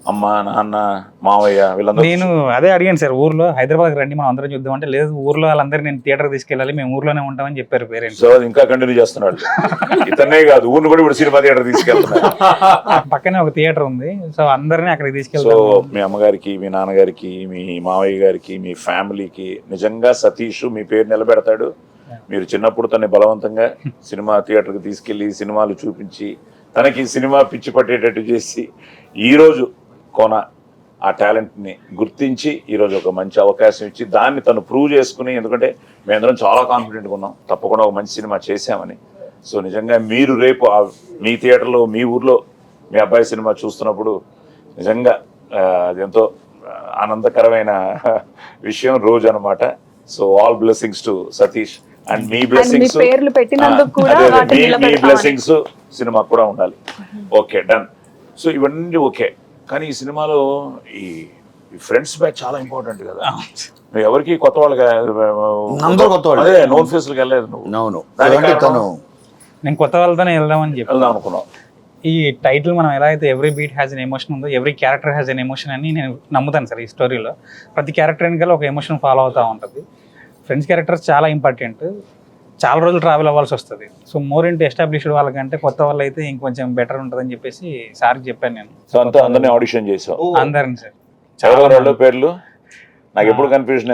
అమ్మ నాన్న మావయ్య వీళ్ళందరూ నేను అదే అడిగాను సార్, ఊర్లో హైదరాబాద్ రండి మనం అందరం చూద్దాం అంటే, లేదు ఊర్లో వాళ్ళందరూ నేను థియేటర్ తీసుకెళ్ళాలి, మేము ఊర్లోనే ఉంటామని చెప్పారు పేరెంట్స్. సో అది ఇంకా కంటిన్యూ చేస్తున్నాడు. ఇతనే కాదు ఊరిని కూడా ఇప్పుడు సినిమా థియేటర్ తీసుకెళ్తున్నాడు. పక్కనే ఒక థియేటర్ ఉంది, సో అందరినీ అక్కడికి సో తీసుకెళ్తాం. మీ అమ్మగారికి, మీ నాన్నగారికి, మీ మావయ్య గారికి, మీ ఫ్యామిలీకి నిజంగా సతీష్ మీ పేరు నిలబెడతాడు. మీరు చిన్నప్పుడు తనని బలవంతంగా సినిమా థియేటర్కి తీసుకెళ్లి సినిమాలు చూపించి తనకి సినిమా పిచ్చి పట్టేటట్టు చేసి ఈరోజు కోన ఆ టాలెంట్ని గుర్తించి ఈరోజు ఒక మంచి అవకాశం ఇచ్చి దాన్ని తను ప్రూవ్ చేసుకుని, ఎందుకంటే మేమందరం చాలా కాన్ఫిడెంట్గా ఉన్నాం తప్పకుండా ఒక మంచి సినిమా చేశామని. సో నిజంగా మీరు రేపు మీ థియేటర్లో మీ ఊర్లో మీ అబ్బాయి సినిమా చూస్తున్నప్పుడు నిజంగా అదెంతో ఆనందకరమైన విషయం రోజు అనమాట. So all blessings to Satish and me blessings, పేర్లు పెట్టినందుకు కూడా మీ బ్లెస్సింగ్స్ సినిమా కూడా ఉండాలి. Okay done. సో ఇవన్నీ ఓకే, కానీ ఈ సినిమాలో ఈ ఫ్రెండ్స్ బ్యాచ్ చాలా ఇంపార్టెంట్ కదా. నువ్వు ఎవరికి కొత్త వాళ్ళకి అదే నోన్ ఫేస్లకు వెళ్ళలేదు నువ్వు. నేను కొత్త వాళ్ళతోనే వెళ్దామని చెప్పి వెళ్దాం అనుకున్నావు. ఈ టైటిల్ మనం ఎలా అయితే every beat has an emotion ఉందో, every character has an emotion అని నేను నమ్ముతాను సార్. ఈ స్టోరీలో ప్రతి క్యారెక్టర్ వెనకాల ఒక ఎమోషన్ ఫాలో అవుతూ ఉంటుంది. ఫ్రెండ్స్ క్యారెక్టర్స్ చాలా ఇంపార్టెంట్, చాలా రోజులు ట్రావెల్ అవ్వాల్సి వస్తుంది. సో మోర్ ఇంటూ ఎస్టాబ్లిష్డ్ వాళ్ళకంటే కొత్త వాళ్ళు అయితే ఇంకొంచెం బెటర్ ఉంటుందని చెప్పేసి సార్కి చెప్పాను నేను. సో అంతా అందరినీ ఆడిషన్ చేసావు? అందరిని సార్. చాలా పేర్లు నాకు ఎప్పుడు కన్ఫ్యూజన్.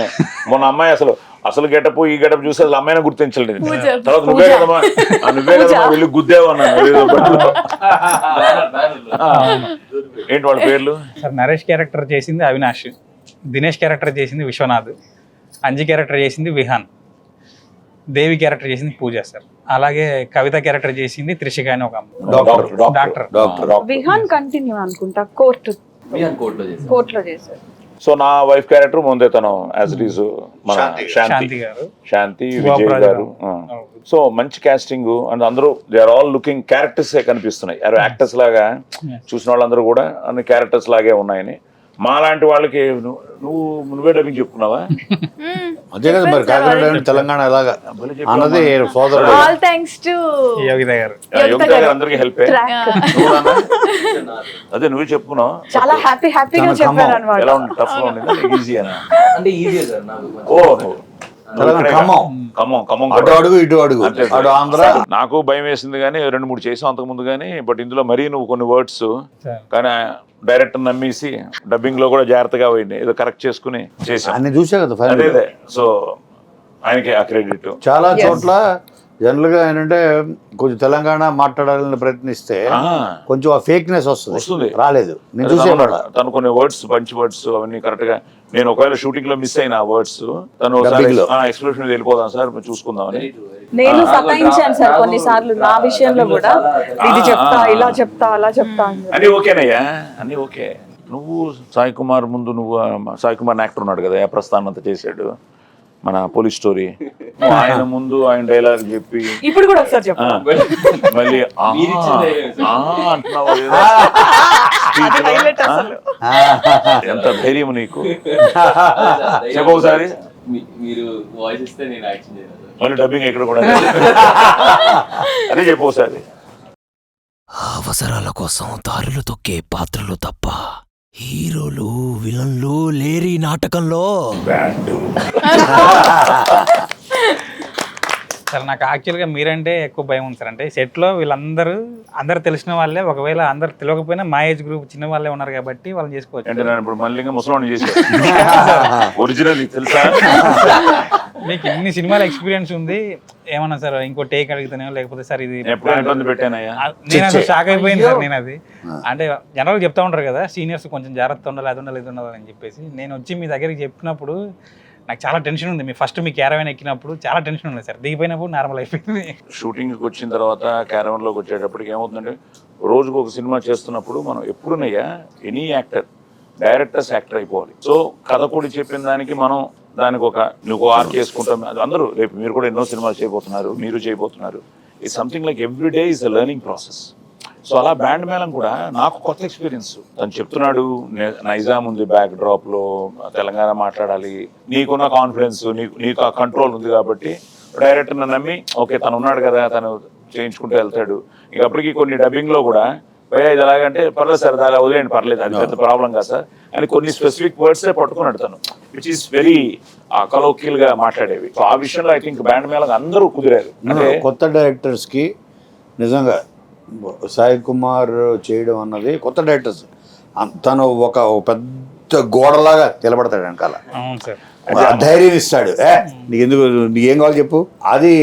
మొన్న అమ్మాయి అసలు గెటప్ ఈ గెటప్ చూసి అసలు అమ్మాయిని గుర్తించలేదు. తర్వాత నువ్వే కదమ్మా వెళ్ళి గుద్దేవు అన్నాను. ఏంటి వాళ్ళ పేర్లు? సార్ నరేష్ క్యారెక్టర్ చేసింది అవినాష్, దినేష్ క్యారెక్టర్ చేసింది విశ్వనాథ్, అంజి క్యారెక్టర్ చేసింది విహాన్, దేవి క్యారెక్టర్ చేసింది పూజ సార్. అలాగే కవిత క్యారెక్టర్ చేసింది త్రిషిక అని ఒక డాక్టర్. విహాన్ కంటిన్యూ అనుకుంటా, కోర్టులో చేశారు. సో నా వైఫ్ క్యారెక్టర్ ముందే తను యాజ్ ఇట్ ఈస్ మన శాంతి విజయ్ గారు. సో మంచి కాస్టింగ్ అండ్ అందరూ they are all looking characters కనిపిస్తున్నాయి. యాక్టర్స్ లాగా చూసిన వాళ్ళందరూ కూడా అన్ని క్యారెక్టర్స్ లాగే ఉన్నాయని. మాలాంటి వాళ్ళకి నువ్వే డబ్బింగ్ చెప్పుకున్నావా? అదే కదా మరి కాకినాడ తెలంగాణ ఎలాగా అన్నది సోదరుడు. ఆల్ థ్యాంక్స్ టు యోగిత గారు. యోగిత గారు అందరికి హెల్ప్ అదే నువ్వే చెప్పుకున్నావు. చాలా హ్యాపీగా చెప్పారు అనమాట. ఎలా ఉంది? టఫ్ గా ఉండేదా ఈజీనా? అంటే ఈజీ సార్ నాకు. ఓ తెలంగాణ ఖమ్మం అటు అడుగు ఇటు అడుగు అటు ఆంధ్ర. నాకు భయం వేసింది కానీ 2-3 చేసాం అంతకు ముందు కానీ, బట్ ఇందులో మరీ నువ్వు కొన్ని వర్డ్స్ కానీ డైరెక్టర్ నమ్మేసి డబ్బింగ్ లో కూడా జాగ్రత్తగా పోయింది, ఏదో కరెక్ట్ చేసుకుని చేసాం. అన్ని చూసా కదా అదే సో ఆయనకి ఆ క్రెడిట్. చాలా చోట్ల జనరల్ గా ఏంటంటే కొంచెం తెలంగాణ మాట్లాడాలని ప్రయత్నిస్తే కొంచెం ఆ ఫేక్నెస్ వస్తుంది. రాలేదు నేను చూసేవాడు. తను కొన్ని వర్డ్స్ మంచి వర్డ్స్ అవన్నీ కరెక్ట్ గా, నేను ఒకవేళ షూటింగ్ లో మిస్ అయిన ఆ వర్డ్స్ తను ఎక్స్ప్రెషన్ వెళ్ళిపోదాం సార్ చూసుకుందామని నేను సతాయించాను సార్ కొన్నిసార్లు నా విషయంలో కూడా, ఇది చెప్తా ఇలా చెప్తా అలా చెప్తా అన్ని ఓకేనయ్యా, అన్ని ఓకే. నువ్వు సాయి కుమార్ ముందు సాయి కుమార్ యాక్టర్ ఉన్నాడు కదా, ప్రస్థానం అంతా చేశాడు మన పోలీస్ స్టోరీ, ఆయన ముందు ఆయన డైలాగ్ చెప్పి ఇప్పుడు కూడా ఒకసారి చెప్పు. మళ్ళీ అంటున్నావు ఎంత ధైర్యం నీకు, చెప్పు ఒకసారి. మీరు వాయిస్ ఇస్తే నేను యాక్షన్ చేయను. మళ్ళీ డబ్బింగ్ ఎక్కడ కూడా అదే చెప్పు ఒకసారి. అవసరాల కోసం దారులు తొక్కే పాత్రలు తప్ప హీరోలు విలన్లు లేరి నాటకంలో. సార్ నాకు యాక్చువల్గా మీరంటే ఎక్కువ భయం ఉంది సార్. అంటే సెట్లో అందరు తెలిసిన వాళ్ళే, ఒకవేళ అందరు తెలియకపోయినా మా ఏజ్ గ్రూప్ చిన్న వాళ్ళే ఉన్నారు కాబట్టి వాళ్ళని చేసుకోవచ్చు. అంటే నేను ఇప్పుడు మళ్ళీ ముసలాన్ని చేశాను ఒరిజినల్ తెలుసా? మీకు ఇన్ని సినిమాల ఎక్స్పీరియన్స్ ఉంది, ఏమన్నా సార్ ఇంకో టేక్ అడుగుతానే లేకపోతే సార్ ఇది ఇబ్బంది పెట్టానయ్యా? నేను అసలు షాక్ అయిపోయింది సార్. నేను అది అంటే జనరల్గా చెప్తా ఉంటారు కదా సీనియర్స్ కొంచెం జాగ్రత్త ఉండాలి, అది ఉండాలి, ఇది ఉండాలి అని చెప్పేసి. నేను వచ్చి మీ దగ్గరికి చెప్పినప్పుడు నాకు చాలా టెన్షన్ ఉంది. ఫస్ట్ మీ క్యారవాన్ ఎక్కినప్పుడు చాలా టెన్షన్ ఉంది సార్, దిగిపోయినప్పుడు నార్మల్ అయిపోయింది. షూటింగ్కి వచ్చిన తర్వాత క్యారవాన్లోకి వచ్చేటప్పటికి ఏమవుతుందంటే, రోజుకు ఒక సినిమా చేస్తున్నప్పుడు మనం ఎప్పుడునయ్యా ఎనీ యాక్టర్ డైరెక్టర్స్ యాక్టర్ అయిపోవాలి. సో కథ కూడా చెప్పిన దానికి మనం దానికి నువ్వు ఆర్క్ చేసుకుంటాం. అందరూ రేపు మీరు కూడా ఎన్నో సినిమాలు చేయబోతున్నారు, మీరు చేయబోతున్నారు. It's something like every day is a learning process. So అలా బ్యాండ్ మేళం కూడా నాకు కొత్త ఎక్స్పీరియన్స్. తను చెప్తున్నాడు నైజాం ఉంది బ్యాక్ డ్రాప్ లో, తెలంగాణ మాట్లాడాలి, నీకున్న కాన్ఫిడెన్స్, నీకు ఆ కంట్రోల్ ఉంది కాబట్టి డైరెక్టర్ నమ్మి ఓకే తను ఉన్నాడు కదా తను చేయించుకుంటూ వెళ్తాడు. ఇక అప్పటికి కొన్ని డబ్బింగ్ లో కూడా భయ ఇది ఎలాగంటే పర్లేదు సార్ దాని వదిలేండి పర్లేదు, అది పెద్ద ప్రాబ్లం కాదు సార్ అని కొన్ని స్పెసిఫిక్ వర్డ్సే పట్టుకున్నాడు తను, విచ్ ఈస్ వెరీ కలోకియల్ గా మాట్లాడేవి. సో ఆ విషయంలో ఐ థింక్ బ్యాండ్ మేళం అందరూ కుదిరారు. అంటే కొత్త డైరెక్టర్స్ కి నిజంగా సాయి కుమార్ చేయడం అన్నది కొత్త డైరెక్టర్స్ తను ఒక పెద్ద గోడలాగా నిలబడతాడు వెనకాల, ధైర్యం ఇస్తాడు. నీకేం కావాలి చెప్పు, అది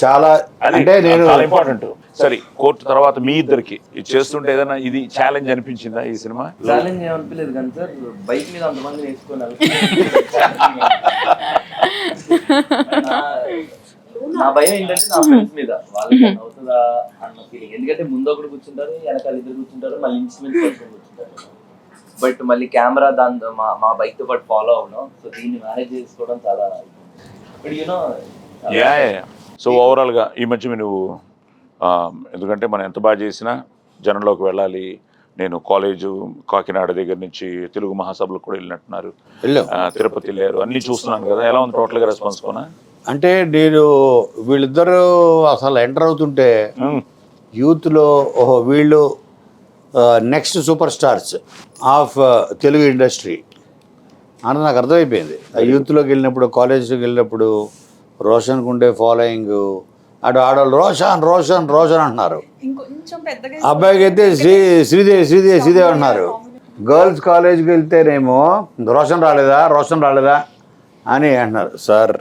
చాలా అంటే నేను ఇంపార్టెంట్. సరే కోర్టు తర్వాత మీ ఇద్దరికి ఇది చేస్తుంటే ఏదైనా ఇది ఛాలెంజ్ అనిపించిందా ఈ సినిమా? ఛాలెంజ్ ఏమనిపించలేదు కానీ సార్, బైక్ మీద అంతమంది నేర్చుకుని నా భయం ఏంటంటే నా ఫ్రెండ్స్ మీద వాళ్ళకి అవుతుందా అన్న ఫీలింగ్. ఎందుకంటే ముందు ఒకటి కూర్చుంటారు, వెనకాల ఇద్దరు కూర్చుంటారు, మళ్ళీ ఇన్స్ట్రుమెంట్స్ పట్టుకొని కూర్చుంటారు. బట్ మళ్ళీ కెమెరా దాంతో మా బైక్ తో పాటు ఫాలో అవ్వడం, సో దీన్ని మేనేజ్ చేసుకోవడం చాలా. బట్ యూనో సో ఓవరాల్ గా ఈ మధ్య నువ్వు ఎందుకంటే మనం ఎంత బాగా చేసినా జనంలోకి వెళ్ళాలి. నేను కాలేజు కాకినాడ దగ్గర నుంచి తెలుగు మహాసభలకు కూడా వెళ్ళినట్టున్నారు, తిరుపతి వెళ్ళారు, అన్ని చూస్తున్నాను కదా, ఎలా ఉంది టోటల్ గా రెస్పాన్స్ కోనా? అంటే నేను వీళ్ళిద్దరూ అసలు ఎంటర్ అవుతుంటే యూత్లో ఓహో వీళ్ళు next super stars of Telugu industry అని నాకు అర్థమైపోయింది. ఆ యూత్లోకి వెళ్ళినప్పుడు, కాలేజ్లోకి వెళ్ళినప్పుడు రోషన్కు ఉండే ఫాలోయింగ్, అటు ఆడవాళ్ళు రోషన్ రోషన్ రోషన్ అంటున్నారు, అబ్బాయికి అయితే శ్రీదేవి అంటున్నారు. గర్ల్స్ కాలేజ్కి వెళ్తేనేమో రోషన్ రాలేదా అని అంటున్నారు. సార్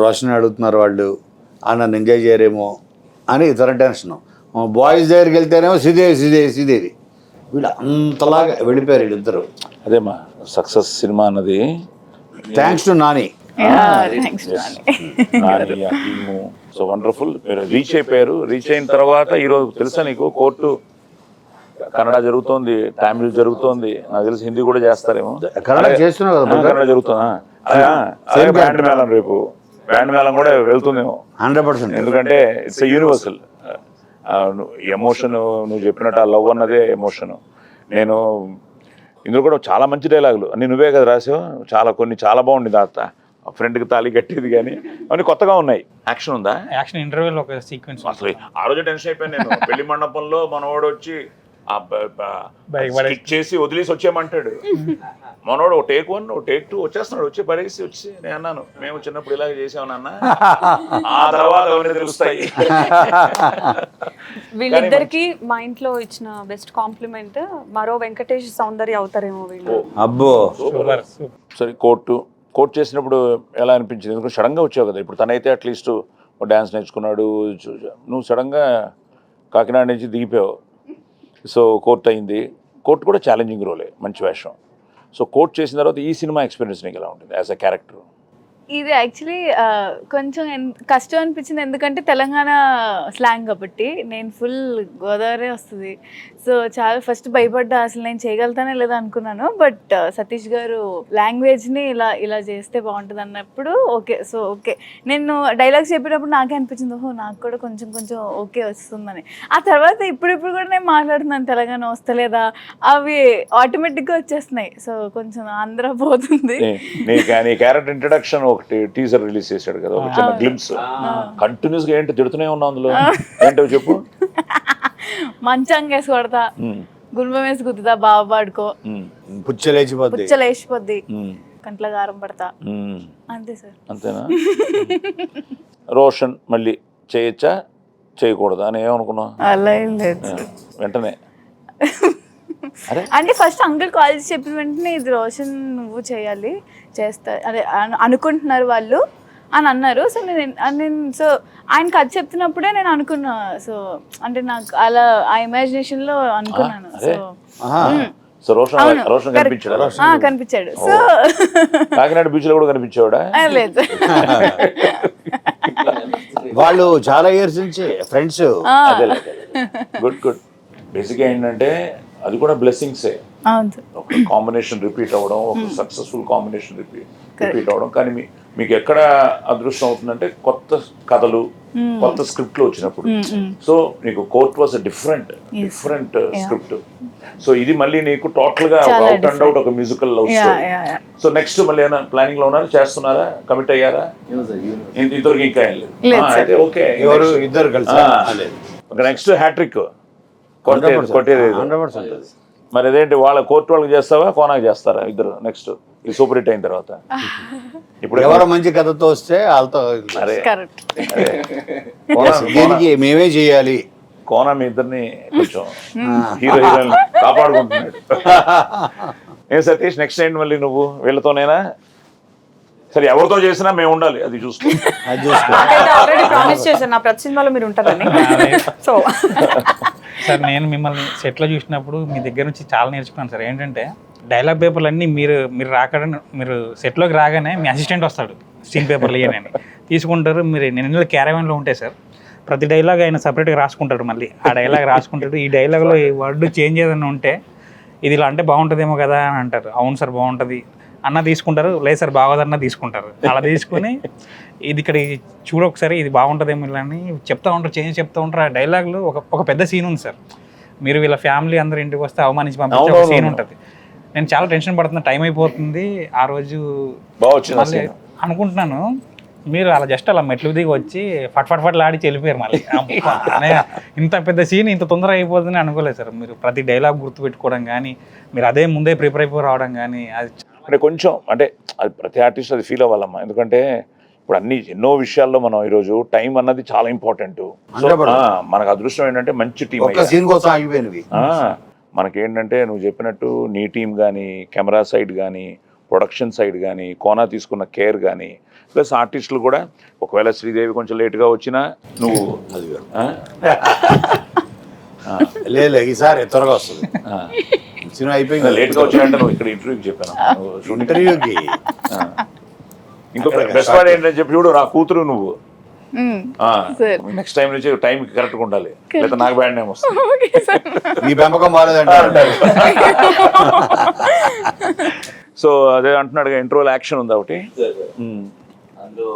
రోషన్ అడుగుతున్నారు వాళ్ళు, నన్ను ఎంజాయ్ చేయరేమో అని ఇతర టెన్షన్. బాయ్స్ దగ్గరికి వెళ్తేనేమో శ్రీదేవి వీళ్ళు అంతలాగా వెళ్ళిపోయారు వీళ్ళిద్దరు. అదేమా సక్సెస్ సినిమా అన్నది thanks to Nani. So wonderful, మీరు రీచ్ అయిపోయారు. రీచ్ అయిన తర్వాత ఈరోజు తెలుసా నీకు కోర్టు కన్నడ జరుగుతోంది, తమిళ్ జరుగుతోంది, నాకు తెలిసి హిందీ కూడా చేస్తారేమో. కన్నడ చేస్తున్నారు కదా, కన్నడ జరుగుతుందా? బ్యాండ్ మేళం రేపు బ్యాండ్ మేళం కూడా వెళ్తుందేమో 100%. ఎందుకంటే ఇట్స్ యూనివర్సల్ ఎమోషన్. నువ్వు చెప్పినట్టు ఆ లవ్ అన్నదే ఎమోషన్. నేను ఇందులో కూడా చాలా మంచి డైలాగులు అన్ని నువ్వే కదా రాసావు, కొన్ని చాలా బాగుంది. ఆ ఫ్రెండ్కి తాళి కట్టేది కానీ అవన్నీ కొత్తగా ఉన్నాయి. యాక్షన్ ఉందా? యాక్షన్ ఇంటర్వ్యూలో ఒక సీక్వెన్స్ అసలు ఆ రోజు టెన్షన్ అయిపోయాను నేను. పెళ్లి మండపంలో మనవాడు వచ్చి స్కిట్ చేసి వదిలేసి వచ్చేయమంటాడు. మనోడు ఓ టేక్ 1 ఓ టేక్ 2 వచ్చేస్తున్నాడు, వచ్చి పడేసి వచ్చి నేను అన్నాను మేము చిన్నప్పుడు ఇలాగే చేసామన్న, ఆ తర్వాత అవన్నీ తెలుస్తాయి. వీళ్ళిద్దరికి మా ఇంట్లో ఇచ్చిన బెస్ట్ కాంప్లిమెంట్ మరో వెంకటేష్ సౌందర్య అవుతారేమో వీళ్ళు. అబ్బో సరే కోర్ట్ చేసినప్పుడు ఎలా అనిపించింది? ఎందుకంటే సడన్గా వచ్చావు కదా. ఇప్పుడు తనైతే అట్లీస్ట్ డ్యాన్స్ నేర్చుకున్నాడు, నువ్వు సడన్గా కాకినాడ నుంచి దిగిపోయావు. సో కోర్ట్ అయింది. కోర్ట్ కూడా ఛాలెంజింగ్ రోలే, మంచి వేషం. సో కోర్ట్ చేసిన తర్వాత ఈ సినిమా ఎక్స్పీరియన్స్ నీకు ఎలా ఉంటుంది యాజ్ అ క్యారెక్టర్? ఇది యాక్చువల్లీ కొంచెం కష్టం అనిపించింది, ఎందుకంటే తెలంగాణ స్లాంగ్ కాబట్టి. నేను ఫుల్ గోదావరి వస్తుంది, సో చాలా ఫస్ట్ భయపడ్డా, అసలు నేను చేయగలుగుతానే లేదా అనుకున్నాను. బట్ సతీష్ గారు లాంగ్వేజ్ని ఇలా చేస్తే బాగుంటుంది అన్నప్పుడు ఓకే నేను డైలాగ్స్ చెప్పినప్పుడు నాకే అనిపించింది, ఓహో నాకు కూడా కొంచెం ఓకే వస్తుందని. ఆ తర్వాత ఇప్పుడు కూడా నేను మాట్లాడుతున్నాను తెలంగాణ వస్తలేదా, అవి ఆటోమేటిక్గా వచ్చేస్తున్నాయి. సో కొంచెం ఆంధ్ర పోతుంది. నీ క్యారెక్టర్ ఇంట్రడక్షన్ ఒకటి టీజర్ రిలీజ్ చేశాడు కదా, ఒక చిన్న గ్లిమ్స్. కంటిన్యూస్ గా ఏంటి తిడుతూనే ఉన్నావు అందులో, ఏంటో చెప్పు. మంచంగా వేసి కొడతా, గుర్రం వేసి గుద్దుతా, బాబా పాడుకో, పుచ్చలేసిపోద్ది, కంట్ల గారం పడతా, అంతే సార్. అంతేనా? రోషన్ మళ్ళీ చేయొచ్చా చేయకూడదా అని ఏమనుకున్నావు? అలా ఏం లేదు వెంటనే అంటే ఫస్ట్ అంకుల్ కాల్ చేసి చెప్పిన వెంటనే ఇది రోషన్ నువ్వు చేయాలి, చేస్తా అదే అనుకుంటున్నారు వాళ్ళు అని అన్నారు. సో సో ఆయనకి అది చెప్తున్నప్పుడే నేను అనుకున్నా. సో అంటే నాకు అలా ఆ ఇమాజినేషన్ లో అనుకున్నాను. సో రోషన్ కనిపించాడు. సో కాకినాడ బీచ్ లో కూడా కనిపించాడా? లేదు, వాళ్ళు చాలా ఇయర్స్ నుంచి ఫ్రెండ్స్. గుడ్. బేసిక్గా ఏంటంటే అది కూడా బ్లెస్సింగ్సే. ఒక కాంబినేషన్ రిపీట్ అవ్వడం, ఒక సక్సెస్ఫుల్ కాంబినేషన్ రిపీట్ అవ్వడం. కానీ మీకు ఎక్కడ అదృష్టం అవుతుందంటే కొత్త కథలు, కొత్త స్క్రిప్ట్లు వచ్చినప్పుడు. సో నీకు court was different script. So ఇది మళ్ళీ నీకు టోటల్ గా అవుట్ అండ్ అవుట్ ఒక musical love story. So next మళ్ళీ ఏమైనా ప్లానింగ్ లో ఉన్నారా, చేస్తున్నారా, కమిట్ అయ్యారా? ఇద్దరికి ఇంకా అయితే ఓకే, ఎవరు ఇద్దరు కలిసి నెక్స్ట్ హ్యాట్రిక్ కొట్టేది. మరి అదేంటి, వాళ్ళ కోర్టు వాళ్ళకి చేస్తావా, కోనాకి చేస్తారా ఇద్దరు నెక్స్ట్ ఈ సూపర్ హిట్ అయిన తర్వాత? ఇప్పుడు ఎవరో మంచి కథతో వస్తే వాళ్ళతో దీనికి మేమే చేయాలి. కోన మీ ఇద్దరిని కొంచెం హీరో హీరోయిన్ కాపాడుకుంటున్నాడు. ఏం సతీష్, నెక్స్ట్ ఏంటి మళ్ళీ నువ్వు వీళ్ళతోనేనా? సరే ఎవరితో చేసినా మేము ఉండాలి, అది చూసుకో. ఆల్రెడీ ప్రామిస్ చేశాను నా ప్రతి సినిమాలో మీరు ఉంటారని. సో సార్ నేను మిమ్మల్ని సెట్లో చూసినప్పుడు మీ దగ్గర నుంచి చాలా నేర్చుకున్నాను సార్. ఏంటంటే డైలాగ్ పేపర్లు అన్నీ మీరు సెట్లోకి రాగానే మీ అసిస్టెంట్ వస్తాడు, సీన్ పేపర్లు ఇవ్వనని తీసుకుంటారు. మీరు నేను క్యారవాన్లో ఉంటాయి సార్, ప్రతి డైలాగ్ ఆయన సపరేట్గా రాసుకుంటాడు. మళ్ళీ ఆ డైలాగ్ రాసుకుంటాడు. ఈ డైలాగ్లో ఈ వర్డ్ చేంజ్ ఏదైనా ఉంటే ఇది ఇలా అంటే బాగుంటుందేమో కదా అని అంటారు. అవును సార్ బాగుంటుంది అన్న తీసుకుంటారు, లేదు సార్ బాగోదన్న తీసుకుంటారు. అలా తీసుకుని ఇది ఇక్కడ చూడు ఒకసారి ఇది బాగుంటుందేమో ఇలా అని చెప్తా ఉంటారు, చేంజ్ చెప్తూ ఉంటారు. ఆ డైలాగ్లో ఒక పెద్ద సీన్ ఉంది సార్. మీరు వీళ్ళ ఫ్యామిలీ అందరూ ఇంటికి వస్తే అవమానించి పంపించే ఒక సీన్ ఉంటుంది. నేను చాలా టెన్షన్ పడుతున్నా, టైం అయిపోతుంది. ఆ రోజు మళ్ళీ అనుకుంటున్నాను మీరు అలా జస్ట్ అలా మెట్లు దిగి వచ్చి ఫట్లాడిచి వెళ్ళిపోయారు. మళ్ళీ ఇంత పెద్ద సీన్ ఇంత తొందరగా అయిపోతుందని అనుకోలేదు సార్. మీరు ప్రతి డైలాగ్ గుర్తుపెట్టుకోవడం కానీ, మీరు అదే ముందే ప్రిపేర్ అయిపోయి రావడం కానీ, అది అంటే కొంచెం అంటే అది ప్రతి ఆర్టిస్ట్ అది ఫీల్ అవ్వాలమ్మా. ఎందుకంటే ఇప్పుడు ఎన్నో విషయాల్లో మనం ఈరోజు టైం అన్నది చాలా ఇంపార్టెంట్. మనకు అదృష్టం ఏంటంటే మంచి టీం. మనకేంటంటే నువ్వు చెప్పినట్టు నీ టీం కానీ, కెమెరా సైడ్ కానీ, ప్రొడక్షన్ సైడ్ కానీ, కోనా తీసుకున్న కేర్ కానీ, ప్లస్ ఆర్టిస్టులు కూడా ఒకవేళ శ్రీదేవి కొంచెం లేట్గా వచ్చినా నువ్వు లేదు ఈసారి త్వరగా వస్తుంది. సినిమా అయిపోయింది, లేట్గా వచ్చినట్టు నువ్వు ఇక్కడ ఇంటర్వ్యూకి చెప్పాను. ఇంటర్వ్యూకి ఇంకో బెస్ట్ పార్ట్ ఏంటని చెప్పి చూడు, నా కూతురు నువ్వు నెక్స్ట్ టైం నుంచి టైంకి కరెక్ట్గా ఉండాలి, లేదా నాకు బ్యాడ్ నేమ్ వస్తుంది. మీ పెంపకం బాగాలేదంటే సో అదే అంటున్నాడు, ఇంట్రోల్ యాక్షన్ ఉంది ఒకటి. అందులో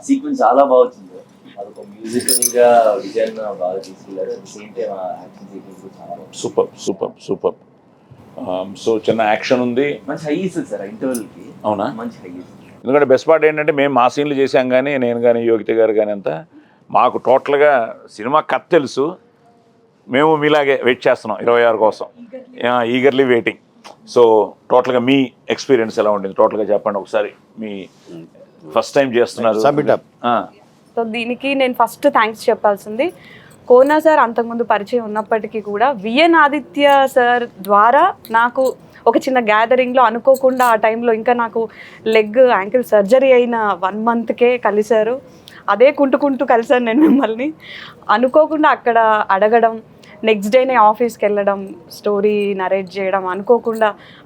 సీక్వెన్స్ చాలా బాగా వచ్చింది. అదొక మ్యూజికల్ గా విజయాన్ని బాగా తీసుకెళ్ళారు. At the same time action sequence చాలా సూపర్. సో చిన్న యాక్షన్ ఉంది. మంచి హై ఇస్తుంది సార్ ఇంటర్వెల్కి. అవునా? మంచి హై ఇస్తుంది. ఎందుకంటే బెస్ట్ పార్ట్ ఏంటంటే మేము మా సీన్లు చేసాం కానీ నేను కానీ యోగిత గారు కానీ అంతా మాకు టోటల్గా సినిమా కథ తెలుసు. మేము మీలాగే వెయిట్ చేస్తున్నాం 26 కోసం, ఈగర్లీ వెయిటింగ్. సో టోటల్గా మీ ఎక్స్పీరియన్స్ ఎలా ఉండింది టోటల్గా చెప్పండి ఒకసారి. మీ ఫస్ట్ టైం చేస్తున్నారు. సో దీనికి నేను ఫస్ట్ థ్యాంక్స్ చెప్పాల్సింది కోనా సార్. అంతకుముందు పరిచయం ఉన్నప్పటికీ కూడా విఎన్ ఆదిత్య సార్ ద్వారా నాకు ఒక చిన్న గ్యాదరింగ్లో అనుకోకుండా ఆ టైంలో ఇంకా నాకు లెగ్ యాంకిల్ సర్జరీ అయిన 1 monthకే కలిశారు. అదే కుంటుకుంటూ కలిసాను నేను మిమ్మల్ని. అనుకోకుండా అక్కడ అడగడం, నెక్స్ట్ డేనే ఆఫీస్కి వెళ్ళడం, స్టోరీ నరేట్ చేయడం,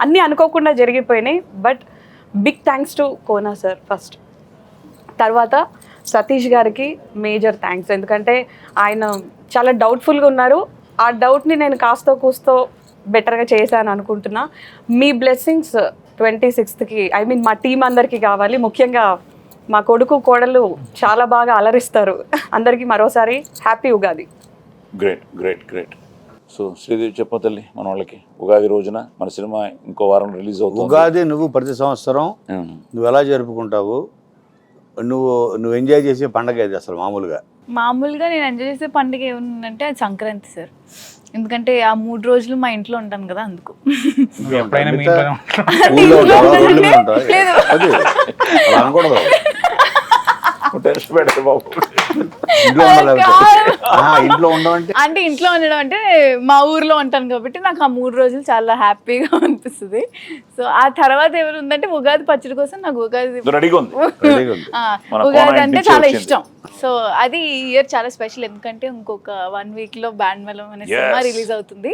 అన్నీ అనుకోకుండా జరిగిపోయినాయి. But big thanks to Kona sir first. తర్వాత సతీష్ గారికి మేజర్ థ్యాంక్స్. ఎందుకంటే ఆయన చాలా డౌట్ఫుల్గా ఉన్నారు. ఆ డౌట్ని నేను కాస్తో కూస్తో బెటర్గా చేశాను అనుకుంటున్నా. మీ బ్లెస్సింగ్స్ 26కి మా టీం అందరికీ కావాలి. ముఖ్యంగా మా కొడుకు కోడలు చాలా బాగా అలరిస్తారు. అందరికీ మరోసారి happy Ugadi. Great great great. So Sridevi చెప్ప తల్లి, మన వాళ్ళకి ఉగాది రోజున మన సినిమా ఇంకో వారం రిలీజ్ అవుతుంది. ఉగాది నువ్వు ప్రతి సంవత్సరం నువ్వు ఎలా జరుపుకుంటావు? నువ్వు ఎంజాయ్ చేసే పండగ ఇది అసలు మామూలుగా నేను ఎంజాయ్ చేసే పండుగ ఏముందంటే అది సంక్రాంతి సార్. ఎందుకంటే ఆ 3 రోజులు మా ఇంట్లో ఉంటాను కదా, అందుకు. ఎప్పుడైనా మీ ఇంట్లోనే లేదు. అనకూడదు. ఇంట్లో ఉండడం అంటే ఇంట్లో ఉండడం అంటే మా ఊర్లో ఉంటాను కాబట్టి నాకు ఆ 3 రోజులు చాలా హ్యాపీగా అనిపిస్తుంది. సో ఆ తర్వాత ఎవరు ఉందంటే ఉగాది పచ్చడి కోసం నాకు ఉగాది అంటే చాలా ఇష్టం. సో అది ఈ ఇయర్ చాలా స్పెషల్. ఎందుకంటే ఇంకొక 1 weekలో బ్యాండ్ మేళం అనే సినిమా రిలీజ్ అవుతుంది.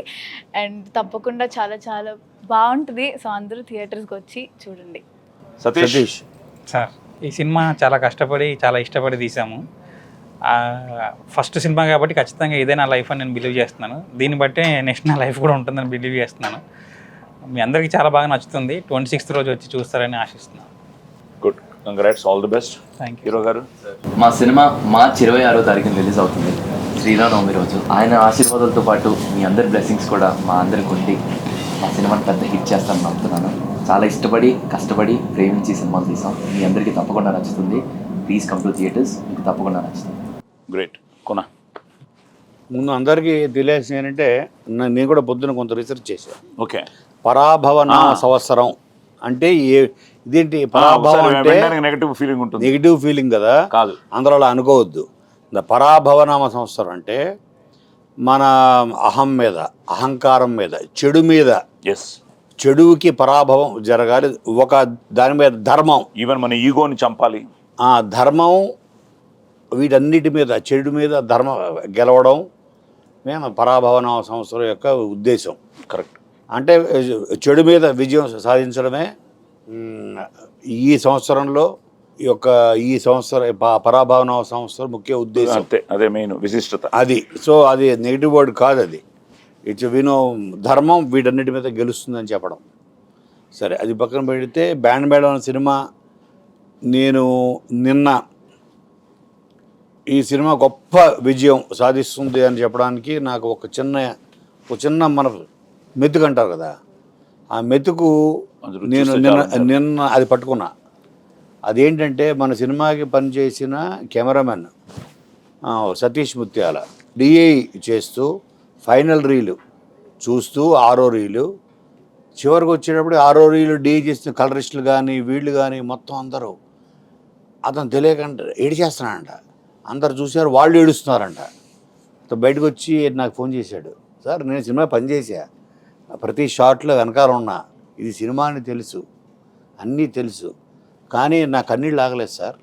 అండ్ తప్పకుండా చాలా చాలా బాగుంటుంది. సో అందరూ థియేటర్స్కి వచ్చి చూడండి. సతీష్ సార్, ఈ సినిమా చాలా కష్టపడి చాలా ఇష్టపడి తీసాము. ఫస్ట్ సినిమా కాబట్టి ఖచ్చితంగా ఇదే నా లైఫ్ అని నేను బిలీవ్ చేస్తున్నాను. దీన్ని బట్టే నెక్స్ట్ నా లైఫ్ కూడా ఉంటుందని బిలీవ్ చేస్తున్నాను. మీ అందరికీ చాలా బాగా నచ్చుతుంది. 26th రోజు వచ్చి చూస్తారని ఆశిస్తున్నాను. Good, congrats, all the best. Thank you. Hero గారు, మా సినిమా మార్చి 26వ తారీఖున రిలీజ్ అవుతుంది, శ్రీరామనవమి రోజు. ఆయన ఆశీర్వాదాలతో పాటు మీ అందరి బ్లెస్సింగ్స్ కూడా మా అందరికి ఉండి మా సినిమాని పెద్ద హిట్ చేస్తానని నమ్ముతున్నాను. చాలా ఇష్టపడి కష్టపడి ప్రేమించి సినిమాలు తీసాం. మీ అందరికీ తప్పకుండా నచ్చుతుంది. ప్లీజ్ కమ్ టు థియేటర్స్, మీకు తప్పకుండా నచ్చుతుంది. గ్రేట్. కొనా ముందు అందరికీ తెలియాల్సింది ఏంటంటే నేను కూడా పొద్దున కొంత రీసెర్చ్ చేశాను. ఓకే. పరాభవన సంవత్సరం అంటే ఇదేంటి? పరాభవం అంటే నెగిటివ్ ఫీలింగ్ కదా, కాదు, అందరూ అలా అనుకోవద్దు. పరాభవనామ సంవత్సరం అంటే మన అహం మీద, అహంకారం మీద, చెడు మీద, చెడుకి పరాభవం జరగాలి. ఒక దాని మీద ధర్మం, ఈవెన్ మన ఈగోని చంపాలి. ధర్మం, వీటన్నిటి మీద, చెడు మీద ధర్మం గెలవడం మేము పరాభవన సంవత్సరం యొక్క ఉద్దేశం. కరెక్ట్. అంటే చెడు మీద విజయం సాధించడమే ఈ సంవత్సరంలో ఈ సంవత్సరం పరాభవన సంవత్సరం ముఖ్య ఉద్దేశం. అదే మెయిన్ విశిష్టత అది. సో అది నెగిటివ్ వర్డ్ కాదు, అది ఇట్స్ ధర్మం వీటన్నిటి మీద గెలుస్తుందని చెప్పడం. సరే, అది పక్కన పెడితే బ్యాండ్ మేళం సినిమా, నేను నిన్న ఈ సినిమా గొప్ప విజయం సాధిస్తుంది అని చెప్పడానికి నాకు ఒక చిన్న మన మెతుకు అంటారు కదా, ఆ మెతుకు నేను నిన్న అది పట్టుకున్నా. అదేంటంటే మన సినిమాకి పనిచేసిన కెమెరామెన్ సతీష్ ముత్యాల డిఐ చేస్తూ ఫైనల్ రీలు చూస్తూ 6వ రీలు చివరికి వచ్చేటప్పుడు 6వ రీలు డిఐ చేసిన కలరిస్టులు కానీ వీళ్ళు కానీ మొత్తం అందరూ అతను తెలియకుండా ఏడిచేస్తున్నాడంట. అందరు చూశారు, వాళ్ళు ఏడుస్తున్నారంట. బయటకు వచ్చి నాకు ఫోన్ చేశాడు, సార్ నేను సినిమా పనిచేసా, ప్రతి షాట్లో వెనకాల ఉన్నా, ఇది సినిమా అని తెలుసు, అన్నీ తెలుసు, కానీ నా కన్నీళ్ళు ఆగలేదు సార్.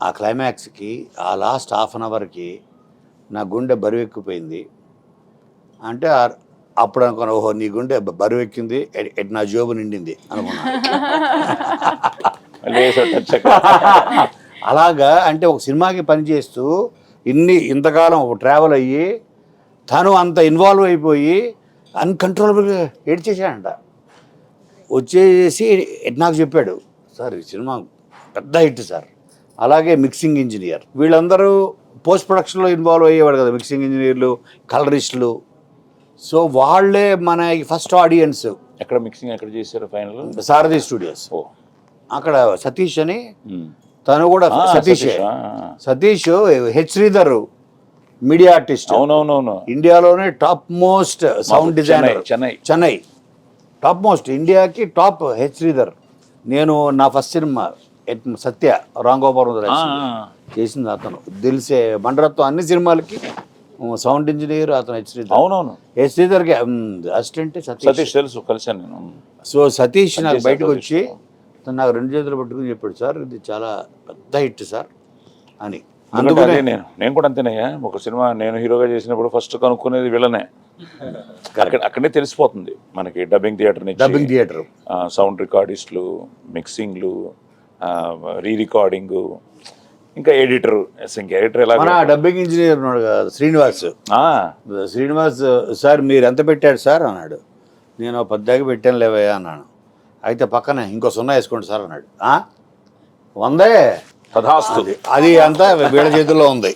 ఆ క్లైమాక్స్కి, ఆ లాస్ట్ హాఫ్ అన్ అవర్కి నా గుండె బరువెక్కిపోయింది. అంటే అప్పుడు అనుకున్నా, ఓహో నీ గుండె బరువెక్కింది, నా జోబు నిండింది అనుకున్నా. అలాగా అంటే ఒక సినిమాకి పనిచేస్తూ ఇంతకాలం ట్రావెల్ అయ్యి తను అంత ఇన్వాల్వ్ అయిపోయి అన్కంట్రోలబుల్గా ఏడ్చేసాడంట. వచ్చేసి నాకు చెప్పాడు, సార్ ఈ సినిమా పెద్ద హిట్ సార్. అలాగే మిక్సింగ్ ఇంజనీర్, వీళ్ళందరూ పోస్ట్ ప్రొడక్షన్లో ఇన్వాల్వ్ అయ్యేవాడు కదా, మిక్సింగ్ ఇంజనీర్లు, కలరిస్టులు, సో వాళ్ళే మన ఫస్ట్ ఆడియన్స్. ఎక్కడ మిక్సింగ్ ఎక్కడ చేశారు ఫైనల్? సారథి స్టూడియోస్. ఓ అక్కడ సతీష్ అని, తను కూడా Satish H Sridhar media artist, అవునవునవును, ఇండియాలోనే top most sound designer, Chennai top most, ఇండియాకి టాప్ హెచ్ శ్రీధర్. నేను నా ఫస్ట్ సినిమా సత్య రాంగోపురం చేసింది అతను. దిల్సే బండరత్వం అన్ని సినిమాలకి సౌండ్ ఇంజనీర్ అతను హెచ్ శ్రీధర్. అవునవును, హెచ్ శ్రీధర్కి అసిస్టెంట్ సతీష్ తెలుసు, కలిసాను నేను. సో సతీష్ నాకు బయటకు వచ్చి నాకు 2 చేతులు పట్టుకుని చెప్పాడు, సార్ ఇది చాలా పెద్ద హిట్ సార్ అని. అందుకనే నేను కూడా అంతేనయ్యా. ఒక సినిమా నేను హీరోగా చేసినప్పుడు ఫస్ట్ కనుక్కునేది వీళ్ళనే. అక్కడే తెలిసిపోతుంది మనకి. డబ్బింగ్ థియేటర్, సౌండ్ రికార్డిస్టులు, మిక్సింగ్లు, రీ రికార్డింగ్, ఇంకా ఎడిటర్. ఎలా డబ్బింగ్ ఇంజనీర్ ఉన్నాడు కదా శ్రీనివాస్ సార్ మీరు ఎంత పెట్టాడు సార్ అన్నాడు. నేను 10 పెట్టాను లేవయ్యా అన్నాను. అయితే పక్కనే ఇంకో 0 వేసుకోండి సార్ అన్నాడు. 100 తథాస్తు, అది అంతా వీళ్ళ చేతుల్లో ఉంది.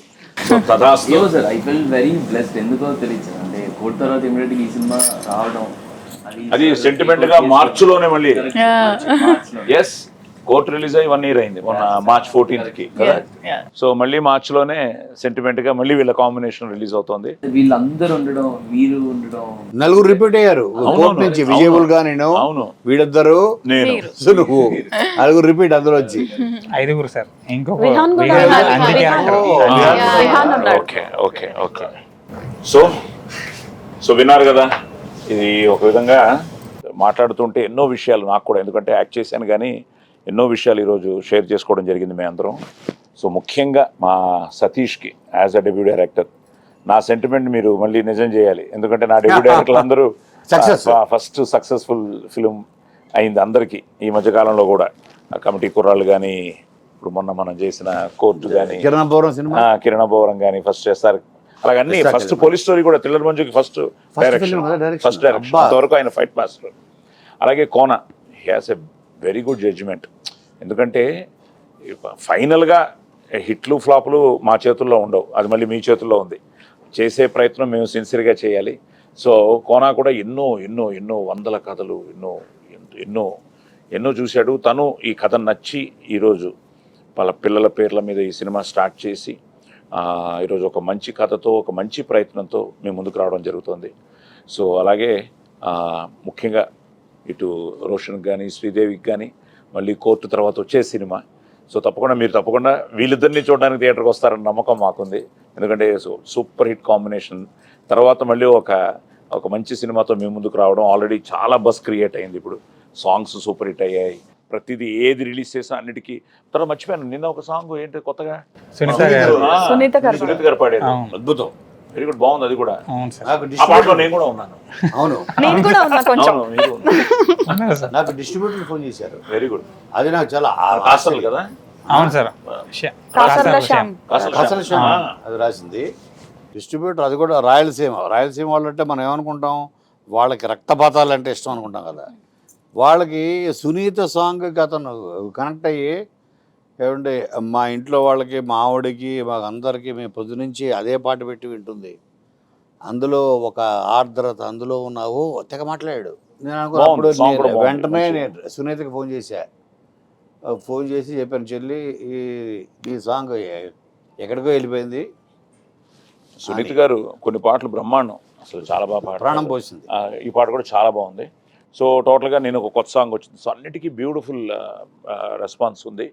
Sir I feel very blessed. ఎందుకో తెలియదు అంటే కోర్టు తర్వాత ఇమీడియట్గా ఈ సినిమా రావడం అది సెంటిమెంట్ గా మార్చిలోనే మళ్ళీ. ఎస్, కోర్టు రిలీజ్ అయ్యి 1 year అయింది మొన్న March 14th కదా. సో మళ్ళీ మార్చిలోనే సెంటిమెంట్ గా మళ్ళీ వీళ్ళ కాంబినేషన్ రిలీజ్ అవుతుంది. వీళ్ళందరూ ఉండడం, మీరు ఉండడం, 4 రిపీట్ అయ్యారు కోర్టు నుంచి. విజయబుల్ గా నేను, వీళ్ళిద్దరు, నేను, నువ్వు, 4 రిపీట్ అందరూ వచ్చి 5 సార్. ఇంకొక ఓకే ఓకే ఓకే. సో విన్నారు కదా, ఇది ఒక విధంగా మాట్లాడుతుంటే ఎన్నో విషయాలు నాకు కూడా, ఎందుకంటే యాక్ట్ చేశాను కానీ ఎన్నో విషయాలు ఈరోజు షేర్ చేసుకోవడం జరిగింది మేము అందరం. సో ముఖ్యంగా మా సతీష్కి యాజ్ అ డెబ్యూ డైరెక్టర్ నా సెంటిమెంట్ మీరు మళ్ళీ నిజం చేయాలి. ఎందుకంటే నా డెబ్యూ డైరెక్టర్లు అందరూ ఫస్ట్ సక్సెస్ఫుల్ ఫిలిం అయింది అందరికీ ఈ మధ్యకాలంలో కూడా. కమిటీ కుర్రాళ్ళు కానీ, ఇప్పుడు మొన్న మనం చేసిన కోర్టు కానీ, కిరణబోరం కానీ ఫస్ట్ చేస్తారు. అలాగన్నీ ఫస్ట్ పోలీస్ స్టోరీ కూడా థ్రిల్లర్ మంజుకి ఫస్ట్ డైరెక్షన్ అంతవరకు ఆయన ఫైట్ మాస్టర్. అలాగే Kona he has a very good judgement. ఎందుకంటే ఫైనల్గా హిట్లు ఫ్లాపులు మా చేతుల్లో ఉండవు, అది మళ్ళీ మీ చేతుల్లో ఉంది. చేసే ప్రయత్నం మేము సిన్సియర్గా చేయాలి. సో కోన కూడా ఎన్నో ఎన్నో ఎన్నో వందల కథలు ఎన్నో ఎన్నో ఎన్నో చూశాడు. తను ఈ కథ నచ్చి ఈరోజు వాళ్ళ పిల్లల పేర్ల మీద ఈ సినిమా స్టార్ట్ చేసి ఈరోజు ఒక మంచి కథతో, ఒక మంచి ప్రయత్నంతో మేము ముందుకు రావడం జరుగుతుంది. సో అలాగే ముఖ్యంగా ఇటు రోషన్కి కానీ, శ్రీదేవికి కానీ మళ్ళీ కోర్టు తర్వాత వచ్చే సినిమా. సో తప్పకుండా వీళ్ళిద్దరిని చూడడానికి థియేటర్కి వస్తారన్న నమ్మకం మాకుంది. ఎందుకంటే సూపర్ హిట్ కాంబినేషన్ తర్వాత మళ్ళీ ఒక మంచి సినిమాతో మేము ముందుకు రావడం. ఆల్రెడీ చాలా బస్ క్రియేట్ అయింది. ఇప్పుడు సాంగ్స్ సూపర్ హిట్ అయ్యాయి. ప్రతిదీ ఏది రిలీజ్ చేసా అన్నిటికీ. తర్వాత మర్చిపోయాను, నిన్న ఒక సాంగ్ ఏంటి కొత్తగా సునీత గారు పాడేది, అద్భుతం, వెరీ గుడ్, బాగుంది. అది కూడా ఆ పాటలో నేను కూడా ఉన్నాను. అవును, నాకు డిస్ట్రిబ్యూటర్ ఫోన్ చేశారు. Very good. అది నాకు చాలా కాసల్ కదా. అవును సార్, అది రాసింది డిస్ట్రిబ్యూటర్. అది కూడా రాయలసీమ వాళ్ళు అంటే మనం ఏమనుకుంటాం, వాళ్ళకి రక్తపాతాలు అంటే ఇష్టం అనుకుంటాం కదా. వాళ్ళకి సునీత సాంగ్కి అతను కనెక్ట్ అయ్యి, ఏమంటే మా ఇంట్లో వాళ్ళకి, మా ఆవిడకి, మాకు అందరికీ మేము పొద్దునుంచి అదే పాట పెట్టి వింటుంది. అందులో ఒక ఆర్ద్రత అందులో ఉన్నావు తెగ మాట్లాడాడు. నేను అనుకున్నప్పుడు వెంటనే నేను సునీతకి ఫోన్ చేసి చెప్పాను, చెల్లి ఈ సాంగ్ ఎక్కడికో వెళ్ళిపోయింది. సునీత గారు కొన్ని పాటలు బ్రహ్మాండం, అసలు చాలా బాగా ప్రాణం పోసింది. ఈ పాట కూడా చాలా బాగుంది. సో టోటల్గా నేను ఒక కొత్త సాంగ్ వచ్చింది. సో అన్నిటికీ బ్యూటిఫుల్ రెస్పాన్స్ ఉంది.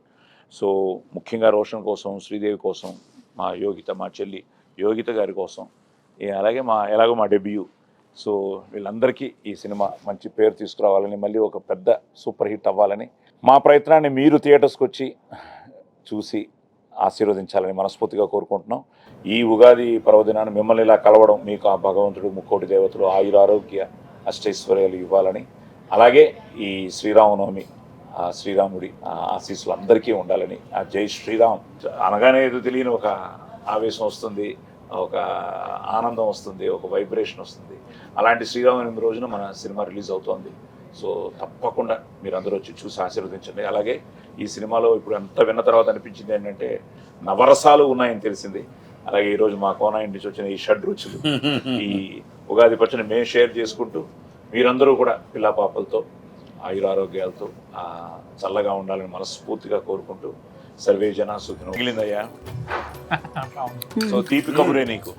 సో ముఖ్యంగా రోషన్ కోసం, శ్రీదేవి కోసం, మా యోగిత, మా చెల్లి యోగిత గారి కోసం, అలాగే ఎలాగో మా డెబ్యూ. సో వీళ్ళందరికీ ఈ సినిమా మంచి పేరు తీసుకురావాలని, మళ్ళీ ఒక పెద్ద సూపర్ హిట్ అవ్వాలని, మా ప్రయత్నాన్ని మీరు థియేటర్స్కి వచ్చి చూసి ఆశీర్వదించాలని మనస్ఫూర్తిగా కోరుకుంటున్నాం. ఈ ఉగాది పర్వదినాన్ని మిమ్మల్ని ఇలా కలవడం, మీకు ఆ భగవంతుడు, ముక్కోటి దేవతలు ఆయురారోగ్య అష్టైశ్వర్యాలు ఇవ్వాలని, అలాగే ఈ శ్రీరామనవమి శ్రీరాముడి ఆశీస్సులు అందరికీ ఉండాలని, ఆ జై శ్రీరామ్ అనగానే ఏదో తెలియని ఒక ఆవేశం వస్తుంది, ఒక ఆనందం వస్తుంది, ఒక వైబ్రేషన్ వస్తుంది. అలాంటి శ్రీరామనవమి రోజున మన సినిమా రిలీజ్ అవుతోంది. సో తప్పకుండా మీరు అందరూ వచ్చి చూసి ఆశీర్వదించండి. అలాగే ఈ సినిమాలో ఇప్పుడు అంతా విన్న తర్వాత అనిపించింది ఏంటంటే నవరసాలు ఉన్నాయని తెలిసింది. అలాగే ఈరోజు మా కోన ఇంటి నుంచి వచ్చిన ఈ షడ్ రుచులు, ఈ ఉగాది పచ్చని మేము షేర్ చేసుకుంటూ మీరందరూ కూడా పిల్ల పాపలతో ఆయురారోగ్యాలతో చల్లగా ఉండాలని మనస్ఫూర్తిగా కోరుకుంటూ సర్వే జన సుఖినో మిగిలిందయ్యా. సో తీపి కబురే నీకు.